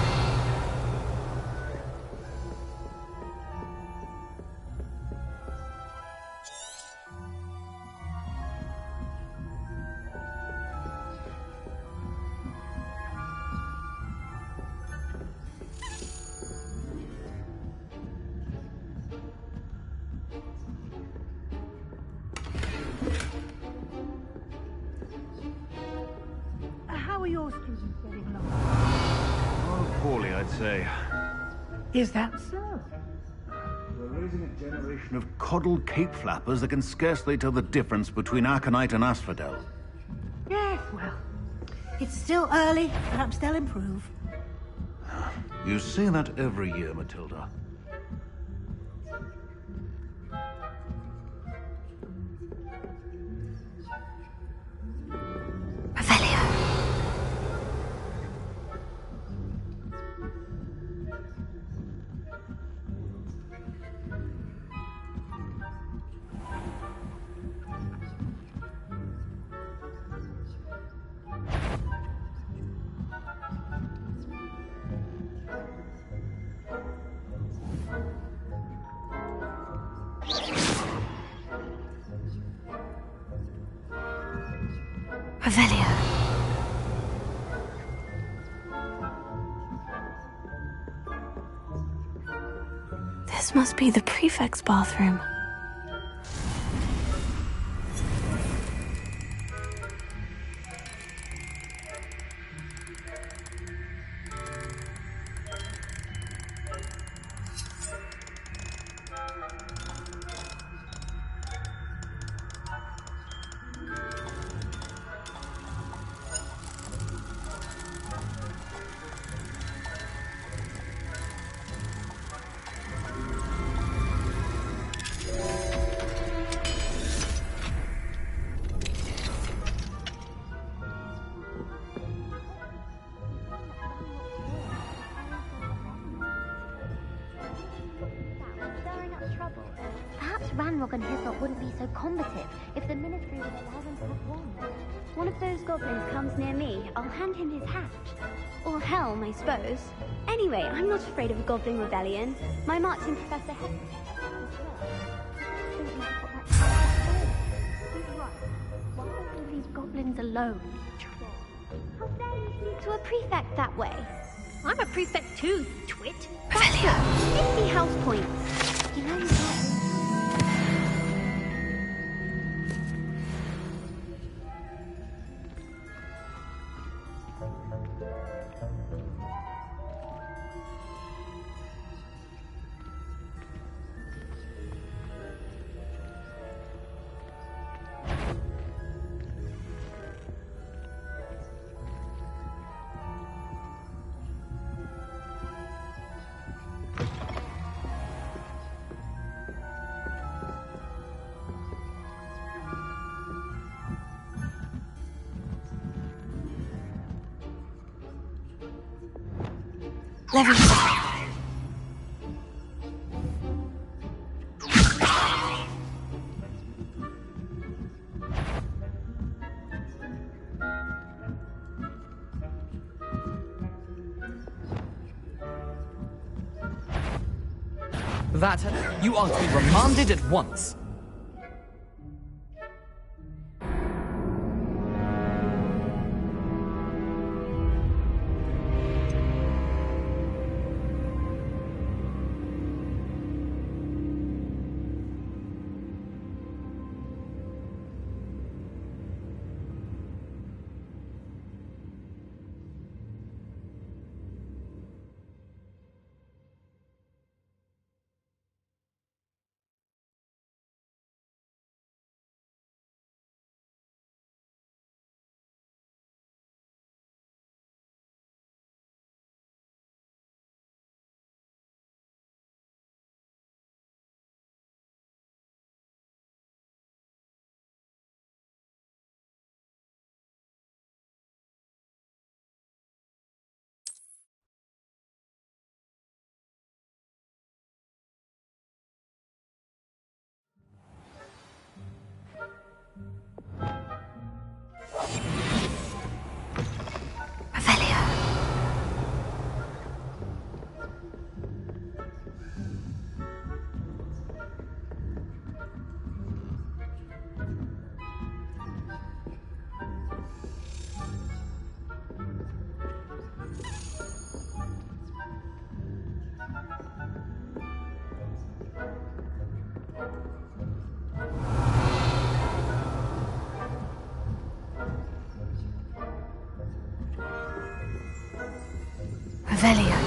How are your students getting along? Rather poorly, I'd say. Is that so? We're raising a generation of coddled cape flappers that can scarcely tell the difference between Aconite and Asphodel. Yes, well, it's still early. Perhaps they'll improve. You say that every year, Matilda. Revelio. This must be the prefect's bathroom. Ranrock and his lot wouldn't be so combative if the Ministry would allow them to have one. One of those goblins comes near me, I'll hand him his hatch. Or helm, I suppose. Anyway, I'm not afraid of a goblin rebellion. My marching professor has... He's right. Why don't all these goblins goblins alone. How dare you speak to a prefect that way? I'm a prefect too, you twit. Revelio. 50 house points. You know you can't... You are to be remanded at once. Revelio.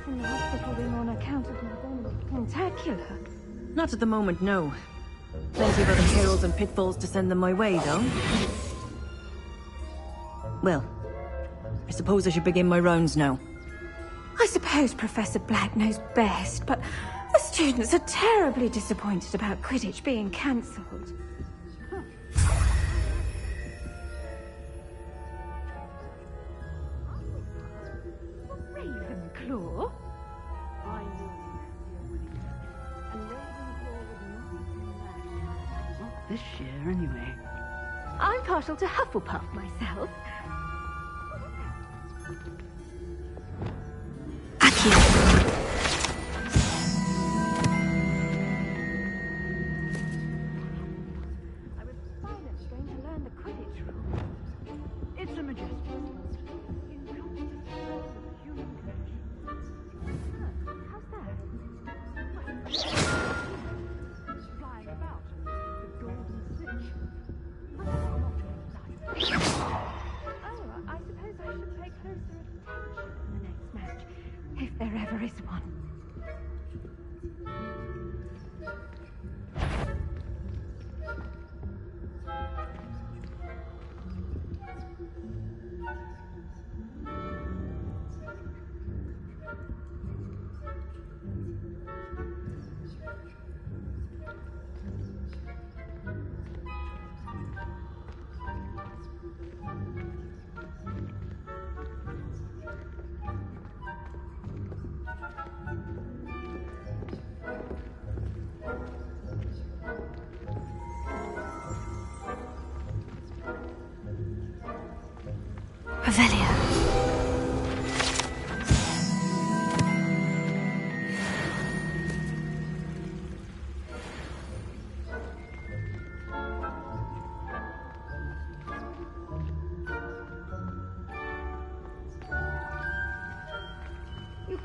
In the hospital room on account of my tentacular. Not at the moment, no. Plenty of other perils and pitfalls to send them my way, though. Well, I suppose I should begin my rounds now. I suppose Professor Black knows best, but the students are terribly disappointed about Quidditch being cancelled. Ravenclaw? Not this year, anyway. I'm partial to Hufflepuff myself.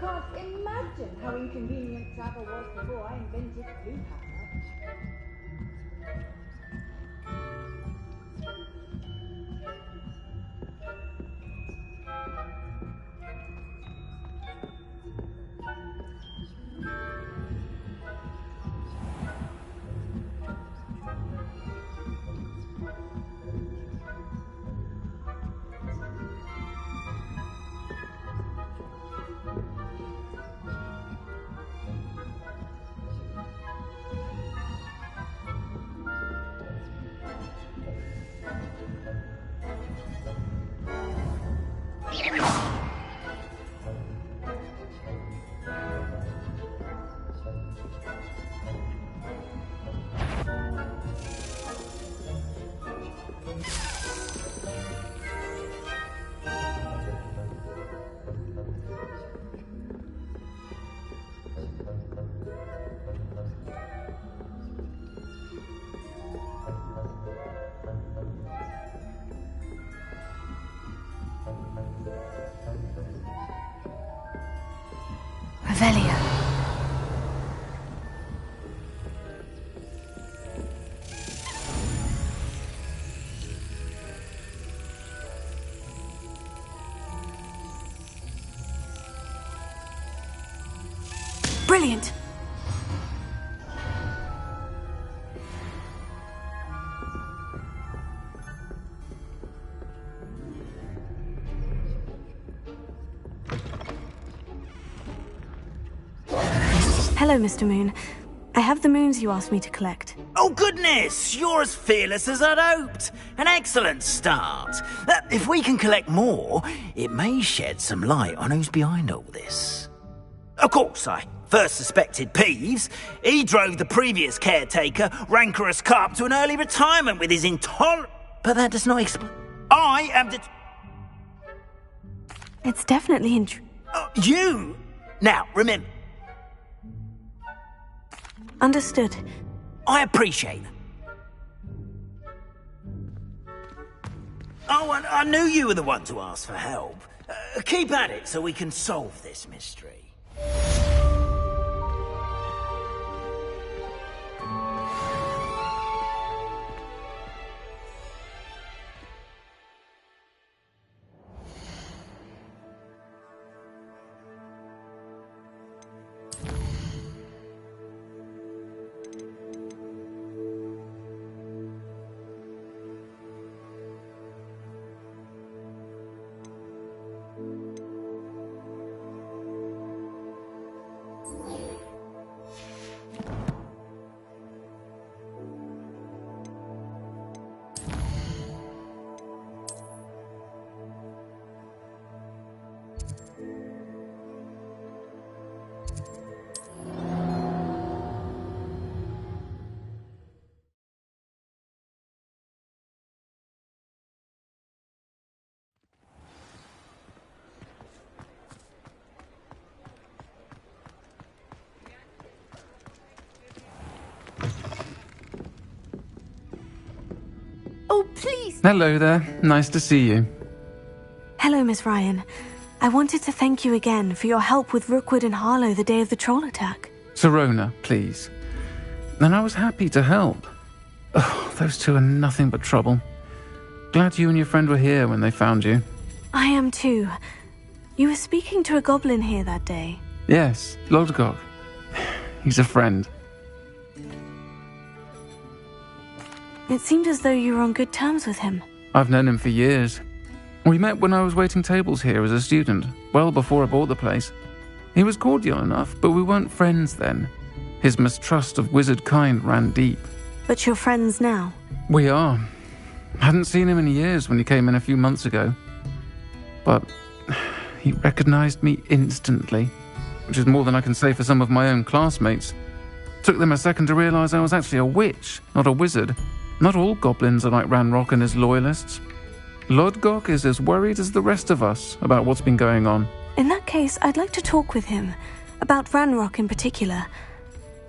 can't imagine how inconvenient travel was before I invented blue power. Revelio. Brilliant! Hello, Mr. Moon. I have the moons you asked me to collect. Oh, goodness! You're as fearless as I'd hoped. An excellent start. If we can collect more, it may shed some light on who's behind all this. Of course, I first suspected Peeves. He drove the previous caretaker, Rancorous Carp, to an early retirement with his intolerant... But that does not explain... I am It's definitely you! Now, remember... Understood. I appreciate it. Oh, I knew you were the one to ask for help. Keep at it so we can solve this mystery. Oh, please! Hello there. Nice to see you. Hello, Miss Ryan. I wanted to thank you again for your help with Rookwood and Harlow the day of the troll attack. Serona, please. And I was happy to help. Oh, those two are nothing but trouble. Glad you and your friend were here when they found you. I am too. You were speaking to a goblin here that day. Yes, Lodgok. He's a friend. It seemed as though you were on good terms with him. I've known him for years. We met when I was waiting tables here as a student, well before I bought the place. He was cordial enough, but we weren't friends then. His mistrust of wizard kind ran deep. But you're friends now? We are. Hadn't seen him in years when he came in a few months ago. But he recognized me instantly, which is more than I can say for some of my own classmates. Took them a second to realize I was actually a witch, not a wizard. Not all goblins are like Ranrock and his loyalists. Lodgok is as worried as the rest of us about what's been going on. In that case, I'd like to talk with him. About Ranrock in particular.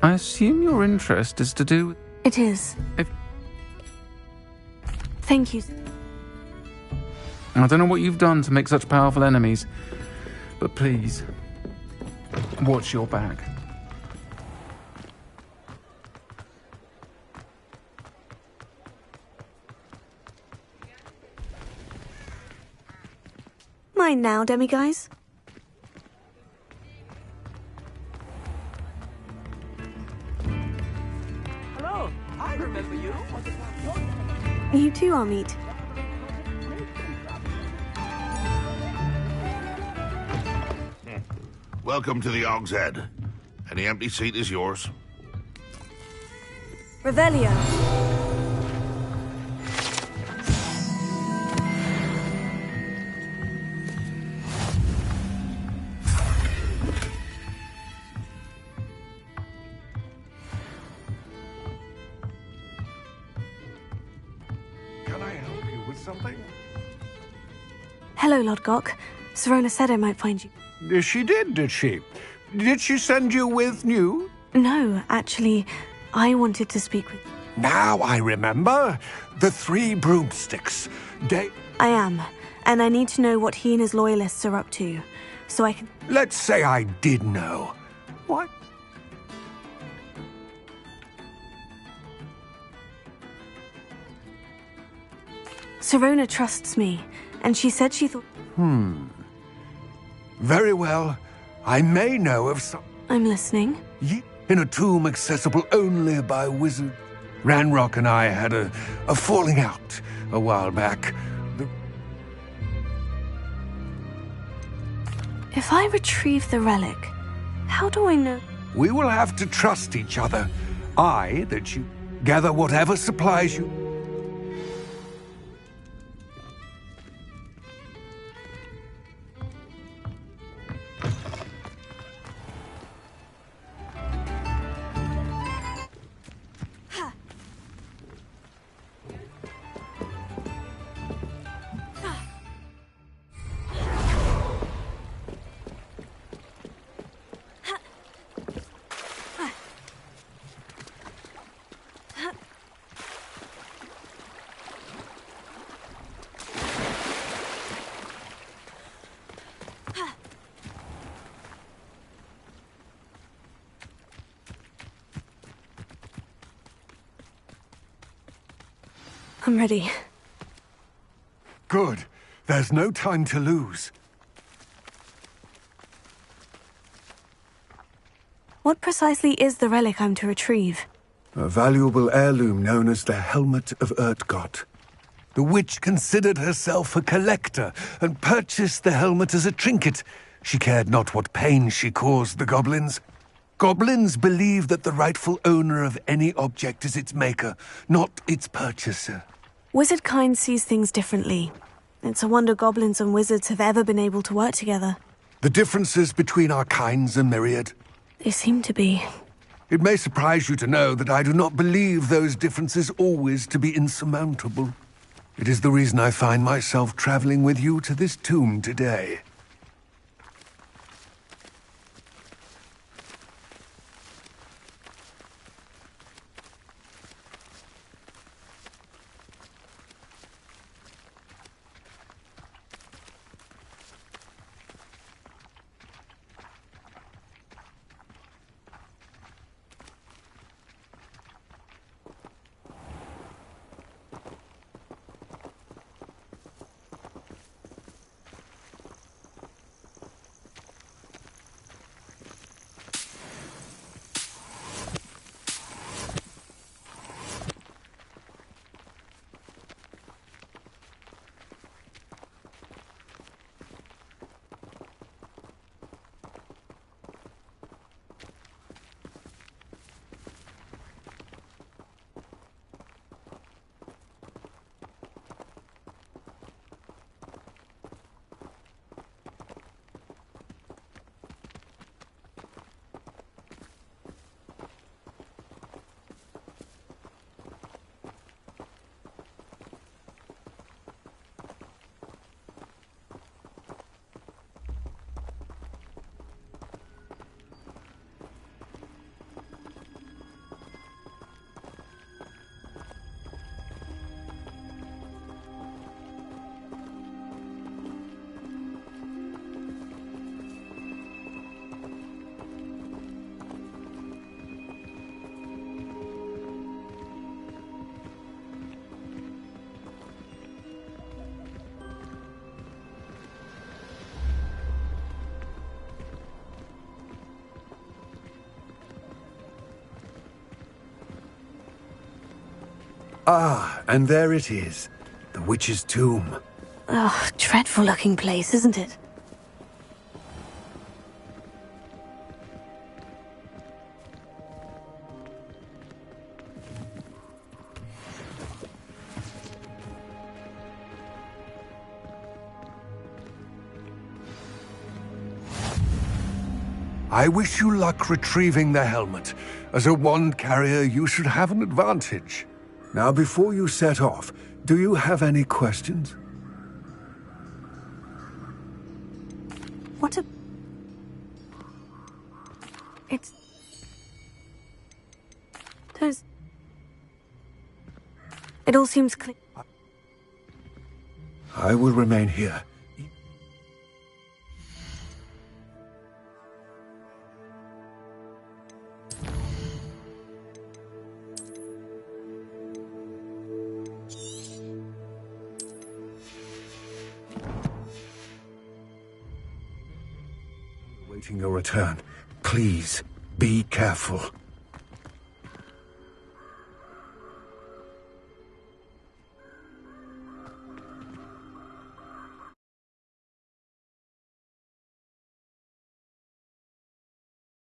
I assume your interest is to do with... It is. Thank you. I don't know what you've done to make such powerful enemies, but please, Watch your back. Mine now, demiguise. Hello, I remember you. You too, Amit. Welcome to the Og's Head. Any empty seat is yours. Revelio. Can I help you with something? Hello, Lodgok. Serona said I might find you. She did she? Did she send you with new? No, actually, I wanted to speak with... Now I remember. The 3 broomsticks. I am, and I need to know what he and his loyalists are up to, so I can... Let's say I did know. What? Serona trusts me, and she said she thought... Very well. I may know of some... I'm listening. In a tomb accessible only by wizards. Ranrock and I had a falling out a while back. If I retrieve the relic, how do I know... We will have to trust each other. That you gather whatever supplies you... I'm ready. Good. There's no time to lose. What precisely is the relic I'm to retrieve? A valuable heirloom known as the Helmet of Urtgott. The witch considered herself a collector and purchased the helmet as a trinket. She cared not what pain she caused the goblins. Goblins believe that the rightful owner of any object is its maker, not its purchaser. Wizard kind sees things differently. It's a wonder goblins and wizards have ever been able to work together. The differences between our kinds are myriad. They seem to be. It may surprise you to know that I do not believe those differences always to be insurmountable. It is the reason I find myself traveling with you to this tomb today. Ah, and there it is. The witch's tomb. Oh, dreadful looking place, isn't it? I wish you luck retrieving the helmet. As a wand carrier, you should have an advantage. Now, before you set off, do you have any questions? What a... It's... There's... It all seems clear. I will remain here. Waiting your return. Please, be careful.